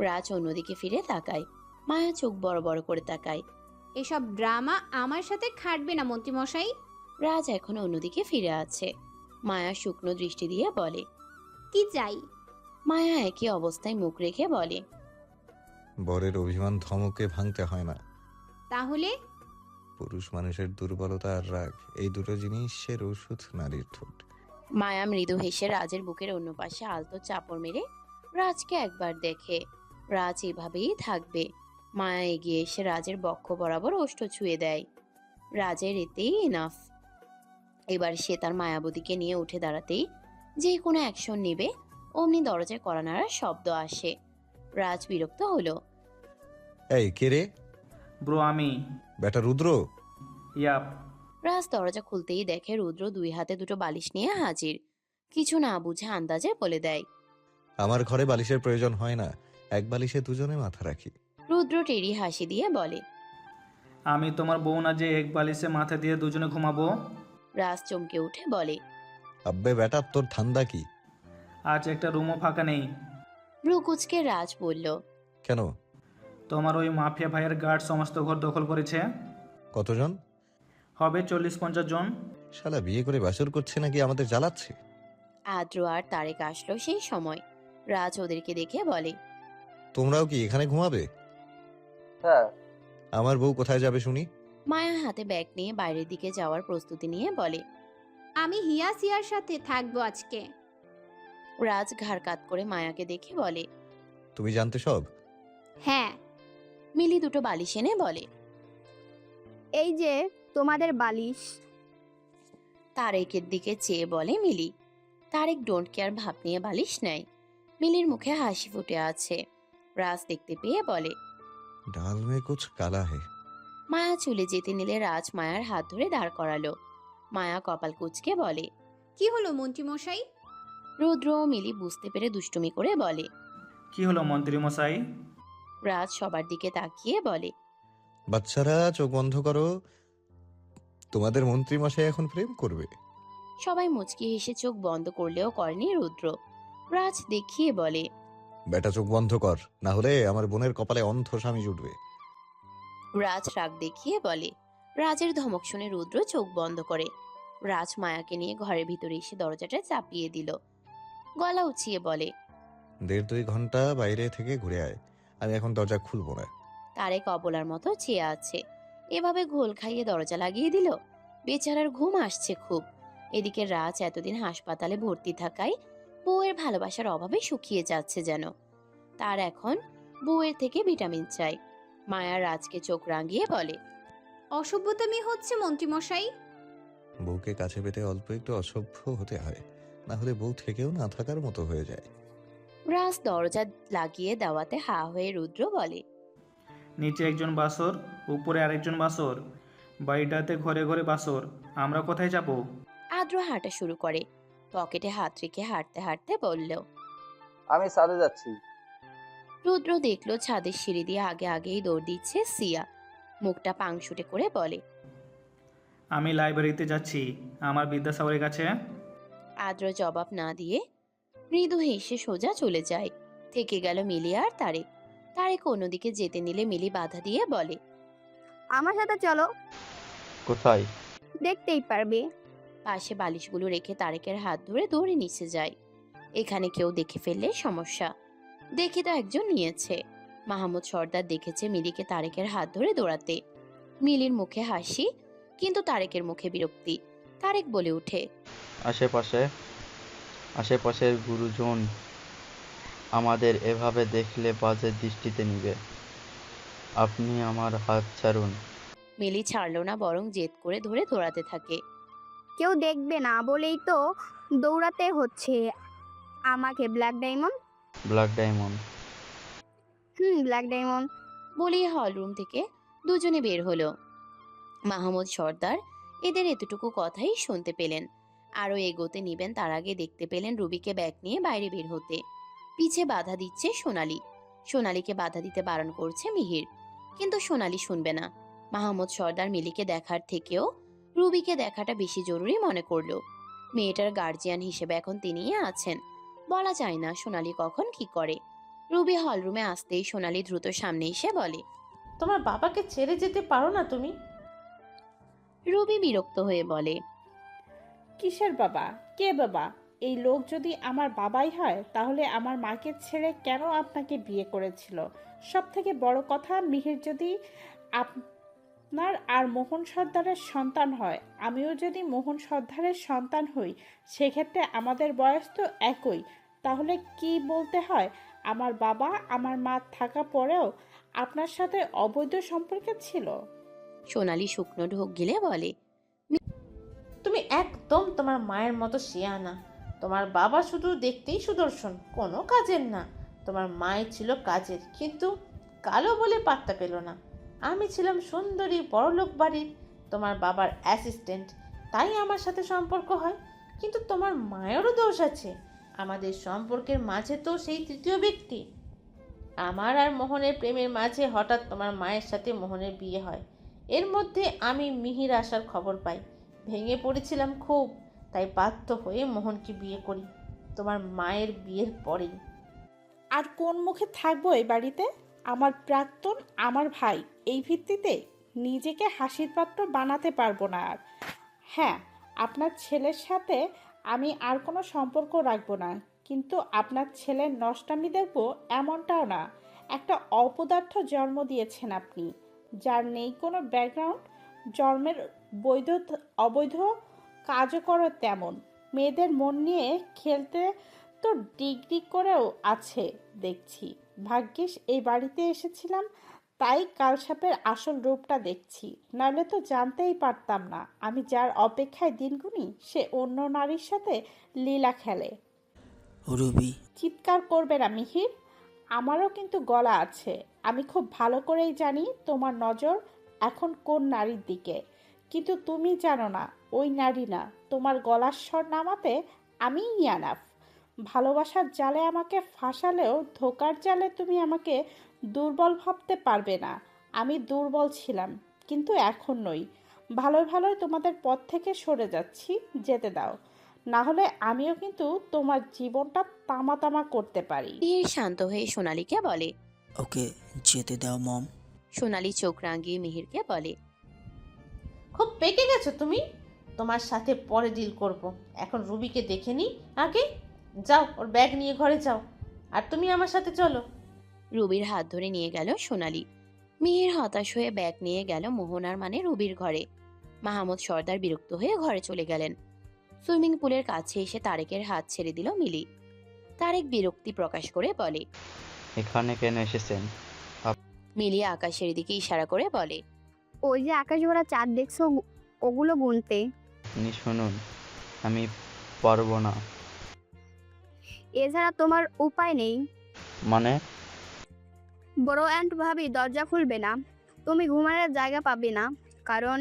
রাজ অন্যদিকে ফিরে তাকায়। মায়া চোখ বড় বড় করে তাকায়। এসব ড্রামা আমার সাথে খাটবে না মন্ত্রীমশাই। রাজ এখন অন্যদিকে ফিরে আছে। মায়া শুকনো দৃষ্টি দিয়ে বলে, কি চাই? মায়া একই অবস্থায় মুখ রেখে বলে, বরের অভিমান ধমকে ভাঙতে হয় না। তাহলে? পুরুষ মানুষের দুর্বলতা আর রাগ, এই দুটো জিনিসের ওষুধ নারীর ঠোঁট। মায়া মৃদু হেসে রাজের বুকের অন্য পাশে আলতো চাপড় মেরে রাজকে একবার দেখে। রাজ এভাবেই থাকবে। মায়া এগিয়ে এসে রাজের বক্ষ বরাবর ওষ্ঠ ছুঁয়ে দেয়। রাজের এতেই এনাফ। এবার সে তার মায়াবতীকে নিয়ে উঠে দাঁড়াতেই যে কোনো অ্যাকশন নেবে, অমনি দরজায় কড়া নাড়ার শব্দ আসে। রাজ বিরক্ত হলো। এই কে রে? ব্রো আমি। বেটা রুদ্র? ইয়াপ। রাজ দরজা খুলতেই দেখে রুদ্র 2 হাতে 2টো বালিশ নিয়ে হাজির। কিছু না বুঝে আন্দাজে বলে দেয়, আমার ঘরে বালিশের প্রয়োজন হয় না, এক বালিশে দুজনে মাথা রাখি। রুদ্র টেরি হাসি দিয়ে বলে, আমি তোমার বউ না যে এক বালিশে মাথা দিয়ে দুজনে ঘুমাবো? রাজ চমকে উঠে বলে, আব্বে বেটা তোর ধান্দা কি? আজ একটা রুমও ফাঁকা নেই। ব্রুকুচকে রাজ বলল, কেন? তোমার ওই মাফিয়া ভাইয়ের গার্ড সমস্ত ঘর দখল করেছে। কতজন হবে? 40-50 জন। শালা বিয়ে করে বাসর করছে নাকি আমাদের জ্বালাচ্ছে? আদ্র আর তারেক আসলো সেই সময়। রাজ ওদেরকে দেখে বলে, তোমরাও কি এখানে ঘুমাবে? হ্যাঁ। আমার বউ কোথায় যাবে শুনি? মায়া হাতে ব্যাগ নিয়ে বাইরের দিকে যাওয়ার প্রস্তুতি নিয়ে বলে, আমি হিয়া সিয়ার সাথে থাকবো আজকে। রাজ ঘাড় কাত করে মায়াকে দেখে বলে, তুমি জানতে সব? হ্যাঁ। মিলি 2টো বালিশ এনে বলে, এই যে তোমাদের বালিশ। তারেকের দিকে চেয়ে বলে মিলি। তারেক ডোন্ট কেয়ার ভাব নিয়ে বালিশ নেয়। মিলির মুখে হাসি ফুটে আছে। রাজ দেখতে পেয়ে বলে, ডাল মে কুছ কালা হে। মায়া চলে যেতে নিলে রাজ মায়ার হাত ধরে দাঁড় করালো। মায়া কপাল কুঁচকে বলে, কি হলো মন্ত্রীমশাই? রুদ্র ও মিলি বুঝতে পেরে দুষ্টুমি করে বলে, কি হলো মন্ত্রী মশাই? রাজ সবার দিকে তাকিয়ে বলে, বাচ্চারা চোখ বন্ধ করো, তোমাদের মন্ত্রী মশাই এখন প্রেম করবে। সবাই মুচকি হেসে চোখ বন্ধ করলেও করেনি রুদ্র। রাজ দেখিয়ে বলে, বেটা চোখ বন্ধ কর, না হলে আমার বোনের কপালে অন্ধ স্বামী জুটবে। রাজ রাগ দেখিয়ে বলে। রাজের ধমক শুনে রুদ্র চোখ বন্ধ করে। রাজ মায়াকে নিয়ে ঘরের ভিতরে এসে দরজাটা চাপিয়ে দিল। গলা উঁচিয়ে বলে, 1.5-2 ঘন্টা বাইরে থেকে ঘুরে আয়, আমি এখন দরজা খুলবো না। তারেক অবলার মতো চেয়ে আছে। এভাবে ঘোল খাইয়ে দরজা লাগিয়ে দিল। বেচারার ঘুম আসছে খুব। এদিকে রাজ এতদিন হাসপাতালে ভর্তি থাকায় বউয়ের ভালোবাসার অভাবে শুকিয়ে যাচ্ছে যেন। তার এখন বউয়ের থেকে ভিটামিন চাই। মায়া রাজকে চোখ রাঙিয়ে বলে, অসভ্যতামি হচ্ছে মন্ত্রীমশাই। বউকে কাছে পেতে অল্প একটু অসভ্য হতে হয়, না হলে বউ থেকেও না থাকার মতো হয়ে যায়। রাজ দরজা লাগিয়ে দেওয়াতে হা হয়ে রুদ্র বলে, নিচে একজন বাসর, উপরে আরেকজন বাসর, বাড়িটাতে ঘরে ঘরে বাসর, আমরা কোথায় যাব? আদ্র হাঁটা শুরু করে। পকেটে হাত রেখে হাঁটতে হাঁটতে বলল, আমি সাথে যাচ্ছি। রুদ্র দেখলো ছাদের সিঁড়ি দিয়ে আগে আগেই দৌড় দিচ্ছে সিয়া। মুখটা পাংশুটে করে বলে, আমি লাইব্রেরিতে যাচ্ছি, আমার বিদ্যাসাগরের কাছে। আদ্র জবাব না দিয়ে মৃদু হেসে সোজা চলে যায়। থেকে গেল মিলি আর তারেক। তারেক অন্যদিকে যেতে নিলে মিলি বাধা দিয়ে বলে, আমার সাথে চলো। কোথায়? দেখতেই পারবে। পাশে বালিশগুলো রেখে তারেকের হাত ধরে দৌড়ে নিচে যায়। এখানে কেউ দেখে ফেললে সমস্যা। দেখে তো একজন নিয়েছে। মাহমুদ সর্দার দেখেছে মিলিকে তারেকের হাত ধরে দৌড়াতে। মিলির মুখে হাসি, কিন্তু তারেকের মুখে বিরক্তি। তারেক বলে উঠে, আশেপাশের গুরুজন আমাদের এভাবে দেখলে বাজে দৃষ্টিতে নিবে। আপনি আমার হাত ছাড়ুন। মিলি ছাড়লো না, বরং জেদ করে ধরে দৌড়াতে থাকে। কেউ দেখবে না বলেই তো দৌড়াতে হচ্ছে আমাকে। Black diamond. Black diamond? Black diamond বলেই হলরুম থেকে দুজনে বের হলো। মাহমুদ সর্দার এদের এতটুকু কথাই শুনতে পেলেন। আরো এগোতে নিবেন তার আগে দেখতে পেলেন রুবিকে ব্যাগ নিয়ে বাইরে বের হতে। পিছে বাধা দিচ্ছে সোনালি। সোনালিকে বাধা দিতে বারণ করছে মিহির, কিন্তু সোনালি শুনবে না। মাহমুদ সর্দার মিলিকে দেখার থেকেও রুবিকে দেখাটা বেশি জরুরি মনে করলো। মেয়েটার গার্জিয়ান হিসেবে এখন তিনিই আছেন। বলা যায় না সোনালি কখন কি করে। রুবি হলরুমে আসতেই সোনালি দ্রুত সামনে এসে বলে, তোমার বাবাকে ছেড়ে যেতে পারো না তুমি? রুবি বিরক্ত হয়ে বলে, কিসের বাবা? কে বাবা? এই লোক যদি আমার বাবাই হয় তাহলে আমার মাকে ছেড়ে কেন আপনাকে বিয়ে করেছিল? সব থেকে বড় কথা, মিহির যদি আপনার আর মোহন সর্দারের সন্তান হয়, আমিও যদি মোহন সর্দারের সন্তান হই, সেক্ষেত্রে আমাদের বয়স তো একই। তাহলে কি বলতে হয়, আমার বাবা আমার মা থাকা পরেও আপনার সাথে অবৈধ সম্পর্কে ছিল? সোনালি শুকনো ঢোক গিলে বলে, তুমি একদম তোমার মায়ের মতো শিয়ানা। তোমার বাবা শুধু দেখতেই সুদর্শন, কোনো কাজের না। তোমার মায়ের ছিল কাজের, কিন্তু কালো বলে পাত্তা পেল না। আমি ছিলাম সুন্দরী বড়লোক বাড়ির, তোমার বাবার অ্যাসিস্ট্যান্ট, তাই আমার সাথে সম্পর্ক হয়। কিন্তু তোমার মায়েরও দোষ আছে। আমাদের সম্পর্কের মাঝে তো সেই তৃতীয় ব্যক্তি। আমার আর মোহনের প্রেমের মাঝে হঠাৎ তোমার মায়ের সাথে মোহনের বিয়ে হয়। এর মধ্যে আমি মিহির আসার খবর পাই। ভেঙে পড়েছিলাম খুব, তাই বাধ্য হয়ে মোহনকে বিয়ে করি তোমার মায়ের বিয়ের পরেই। আর কোন মুখে থাকবো এই বাড়িতে? আমার প্রাক্তন, আমার ভাই, এই ভিত্তিতে নিজেকে হাসির পাত্র বানাতে পারবো না আর। হ্যাঁ, আপনার ছেলের সাথে আমি আর কোনো সম্পর্ক রাখবো না, কিন্তু আপনার ছেলের নষ্টামি দেখবো এমনটাও না। একটা অপদার্থ জন্ম দিয়েছেন আপনি, যার নেই কোনো ব্যাকগ্রাউন্ড। জন্মের অবৈধ কাজও করো তেমন। মেয়েদের মন নিয়ে খেলতে তো ডিগ্রি করেও আছে দেখছি। ভাগ্যিস এই বাড়িতে এসেছিলাম, তাই কালসাপের আসল রূপটা দেখছি। নাহলে তো জানতেই পারতাম না আমি যার অপেক্ষায় দিন গুনি সে অন্য নারীর সাথে লীলা খেলে। রুবি, চিৎকার করবে না মিহির, আমারও কিন্তু গলা আছে। আমি খুব ভালো করেই জানি তোমার নজর এখন কোন নারীর দিকে, কিন্তু তুমি জানো না ওই নারী না। তোমার গলার স্বর নামাতে আমিই ইয়ানাফ। ভালোবাসার জালে আমাকে ফাঁসালেও ধোকার জালে তুমি আমাকে দুর্বল ভাবতে পারবে না। আমি দুর্বল ছিলাম, কিন্তু এখন নই। ভালোই ভালোই তোমাদের পথ থেকে সরে যাচ্ছি, যেতে দাও, না হলে আমিও কিন্তু তোমার জীবনটা তামা তামা করতে পারি। মিহির শান্ত হয়ে সোনালীকে বলে। ওকে যেতে দাও মম। সোনালী চোখ রাঙিয়ে মিহিরকে বলে। খুব পেকে গেছো তুমি, তোমার সাথে পরে ডিল করব। এখন রুবিকে দেখে নি আগে। যাও, ওর ব্যাগ নিয়ে ঘরে যাও, আর তুমি আমার সাথে চলো। রুবির হাত ধরে নিয়ে গেল সোনালী। মিহির হতাশ হয়ে ব্যাগ নিয়ে গেল মোহনার মানে রুবির ঘরে। মাহমুদ সর্দার বিরক্ত হয়ে ঘরে চলে গেলেন। সুইমিং পুলের কাছে এসে তারেকের হাত ছেড়ে দিল মিলি। তারেক বিরক্তি প্রকাশ করে বলে, এখানে কেন এসেছেন? মিলি আকাশের দিকে ইশারা করে বলে, ওই যে আকাশ ভরা চাঁদ দেখছো, ওগুলো গুনতে। আপনি শুনুন, আমি পারবো না। এছাড়া তোমার উপায় নেই। মানে? বড় অ্যান্ট ভাবি দরজা খুলবে না, তুমি ঘুমানোর জায়গা পাবে না, কারণ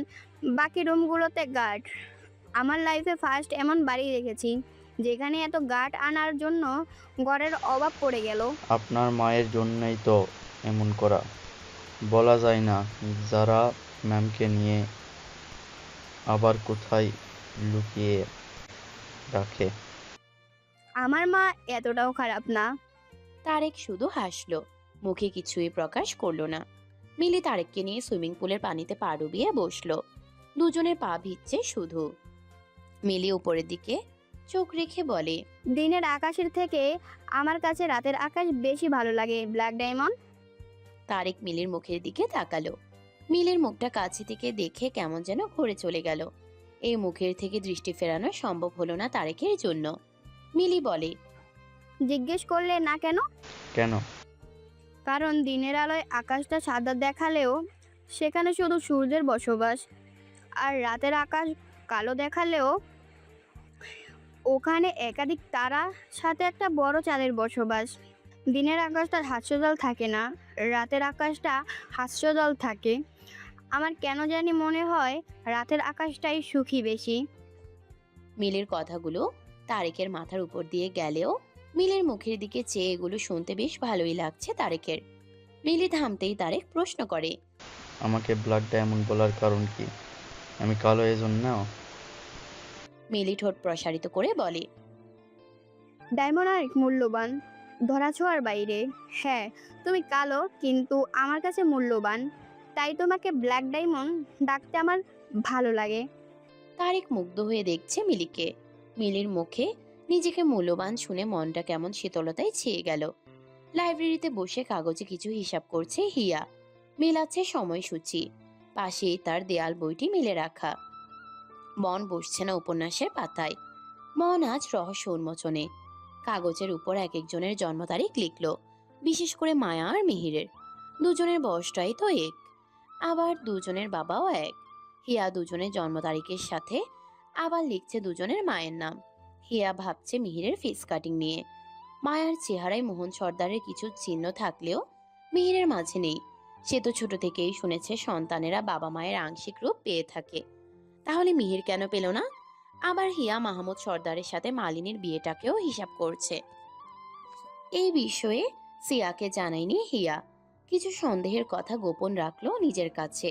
বাকি রুমগুলোতে গার্ড। আমার লাইফে ফার্স্ট এমন বাড়ি দেখেছি যেখানে এত গার্ড আনার জন্য ঘরের অভাব পড়ে গেল। আপনার মায়ের জন্যই তো এমন করা। বলা যায় না যারা ম্যামকে নিয়ে আবার কোথায় লুকিয়ে রাখে। আমার মা এতটাও খারাপ না। তারেক শুধু হাসলো, মুখে কিছুই প্রকাশ করলো না। মিলি তারেককে নিয়ে সুইমিং পুলের পানিতে পা ডুবিয়ে বসলো। দুজনের পা ভিজছে শুধু। মিলি উপরের দিকে চোখ রেখে বলে, দিনের আকাশের থেকে আমার কাছে রাতের আকাশ বেশি ভালো লাগে ব্ল্যাক ডায়মন্ড। তারেক মিলির মুখের দিকে তাকালো। মিলির মুখটা কাছে থেকে দেখে কেমন যেন ঘুরে চলে গেল। এই মুখের থেকে দৃষ্টি ফেরানো সম্ভব হলো না তারেকের জন্য। মিলি বলে, জিজ্ঞেস করলে না কেন? কেন? কারণ দিনের আলোয় আকাশটা সাদা দেখালেও সেখানে শুধু সূর্যের বসবাস, আর রাতের আকাশ কালো দেখালেও ওখানে একাধিক তারা সাথে একটা বড় চাঁদের বসবাস। দিনের আকাশটা হাস্যজল থাকে না, রাতের আকাশটা হাস্যজল থাকে। আমার কেন জানি মনে হয় রাতের আকাশটাই সুখী বেশি। মিলির কথাগুলো তারেকের মাথার উপর দিয়ে গেলেও মিলির মুখের দিকে চেয়ে এগুলো শুনতে বেশ ভালোই লাগছে তারেকের। মিলি থামতেই তারেক প্রশ্ন করে, আমাকে ব্ল্যাক ডায়মন্ড বলার কারণ কি? আমি কালো এজন্য? মিলি ঠোঁট প্রসারিত করে বলে, ডায়মন্ড অনেক মূল্যবান, ধরাছোঁয়ার বাইরে। হ্যাঁ, তুমি কালো, কিন্তু আমার কাছে মূল্যবান, তাই তোমাকে ব্ল্যাক ডায়মন্ড ডাকতে আমার ভালো লাগে। তারেক মুগ্ধ হয়ে দেখছে মিলিকে। মিলির মুখে নিজেকে মূল্যবান শুনে মনটা কেমন শীতলতায় ছেয়ে গেল। লাইব্রেরিতে বসে কাগজে কিছু হিসাব করছে হিয়া। মেলাচ্ছে সময়সূচি। পাশেই তার দেয়াল বইটি মেলে রাখা। মন বসছে না উপন্যাসের পাতায়। মন আজ রহস্য উন্মোচনে। কাগজের উপর এক একজনের জন্ম তারিখ লিখল, বিশেষ করে মায়া আর মিহিরের। দুজনের বয়সটাই তো এক, আবার দুজনের বাবাও এক। হিয়া দুজনের জন্ম তারিখের সাথে আবার লিখছে দুজনের মায়ের নাম। হিয়া ভাবছে মিহিরের ফেস কাটিং নিয়ে। মায়ার চেহারায় মোহন সর্দারের কিছু চিহ্ন থাকলেও মিহিরের মাঝে নেই। সে তো ছোট থেকেই শুনেছে সন্তানেরা বাবা মায়ের আংশিক রূপ পেয়ে থাকে। তাহলে মিহির কেন পেল না? আবার হিয়া মাহমুদ সর্দারের সাথে মালিনীর বিয়েটাকেও হিসাব করছে। এই বিষয়ে সিয়াকে জানায়নি হিয়া। কিছু সন্দেহের কথা গোপন রাখলো নিজের কাছে।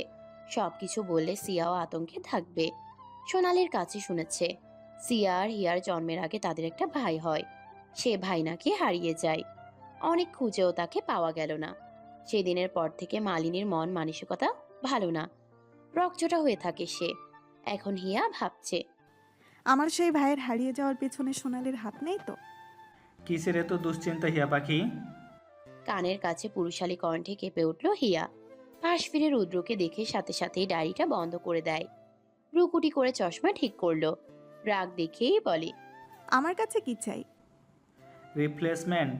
সবকিছু বললে সিয়াও আতঙ্কে থাকবে। সোনালির কাছে শুনেছে সিয়া আর হিয়ার জন্মের আগে তাদের একটা ভাই হয়। সে ভাই নাকি হারিয়ে যায়। অনেক খুঁজেও তাকে পাওয়া গেল না। সেদিনের পর থেকে মালিনীর মন মানসিকতা ভালো না, রকচটা হয়ে থাকে সে। এখন হিয়া ভাবছে, আমার সেই ভাইয়ের হারিয়ে যাওয়ার পেছনে সোনালির হাত নেই তো? কিসের এত দুশ্চিন্তা হিয়া পাখি? কানের কাছে পুরুষালী কণ্ঠে কেঁপে উঠল হিয়া। পাশ ফিরে রুদ্রকে দেখে সাথে সাথেই ডায়েরিটা বন্ধ করে দেয়। রুকুটি করে চশমা ঠিক করলো। রাগ দেখেই বলে, আমার কাছে কি চাই? রিপ্লেসমেন্ট।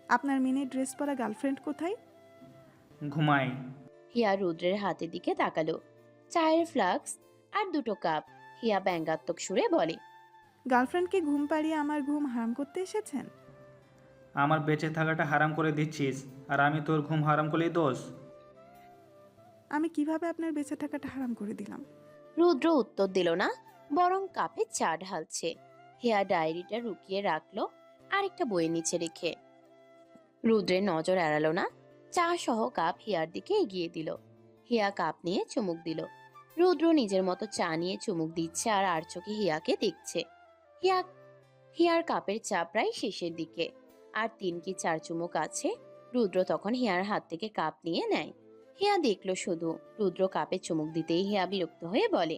আপনার মিনি ড্রেস পরা গার্লফ্রেন্ড কোথায়? ঘুমাই। হিয়া রুদ্রের হাতের দিকে তাকালো। চায়ের ফ্লাক্স আর দুটো কাপ। হিয়া ব্যঙ্গাত্মক সুরে বলে, গার্লফ্রেন্ডকে ঘুম পাড়িয়ে আমার ঘুম হারাম করতে এসেছেন? আমার বেঁচে থাকাটা হারাম করে দিচ্ছিস, আর আমি তোর ঘুম হারাম করলেই দোষ? আমি কিভাবে আপনার বেঁচে থাকাটা হারাম করে দিলাম? রুদ্র উত্তর দিল না, বরং কাপে চা ঢালছে। হিয়া ডায়েরিটা লুকিয়ে রাখলো আরেকটা বইয়ের নিচে রেখে। রুদ্রের নজর এড়ালো না, চা সহ কাপ হিয়ার দিকে এগিয়ে দিল। হিয়া কাপ নিয়ে চুমুক দিল। রুদ্র নিজের মতো চা নিয়ে চুমুক দিচ্ছে আর চোখে হিয়াকে দেখছে। হিয়ার কাপের চা প্রায় শেষের দিকে, আর 3 কি 4 চুমুক আছে। রুদ্র তখন হিয়ার হাত থেকে কাপ নিয়ে নেয়। হিয়া দেখলো শুধু। রুদ্র কাপে চুমুক দিতেই হিয়া বিরক্ত হয়ে বলে,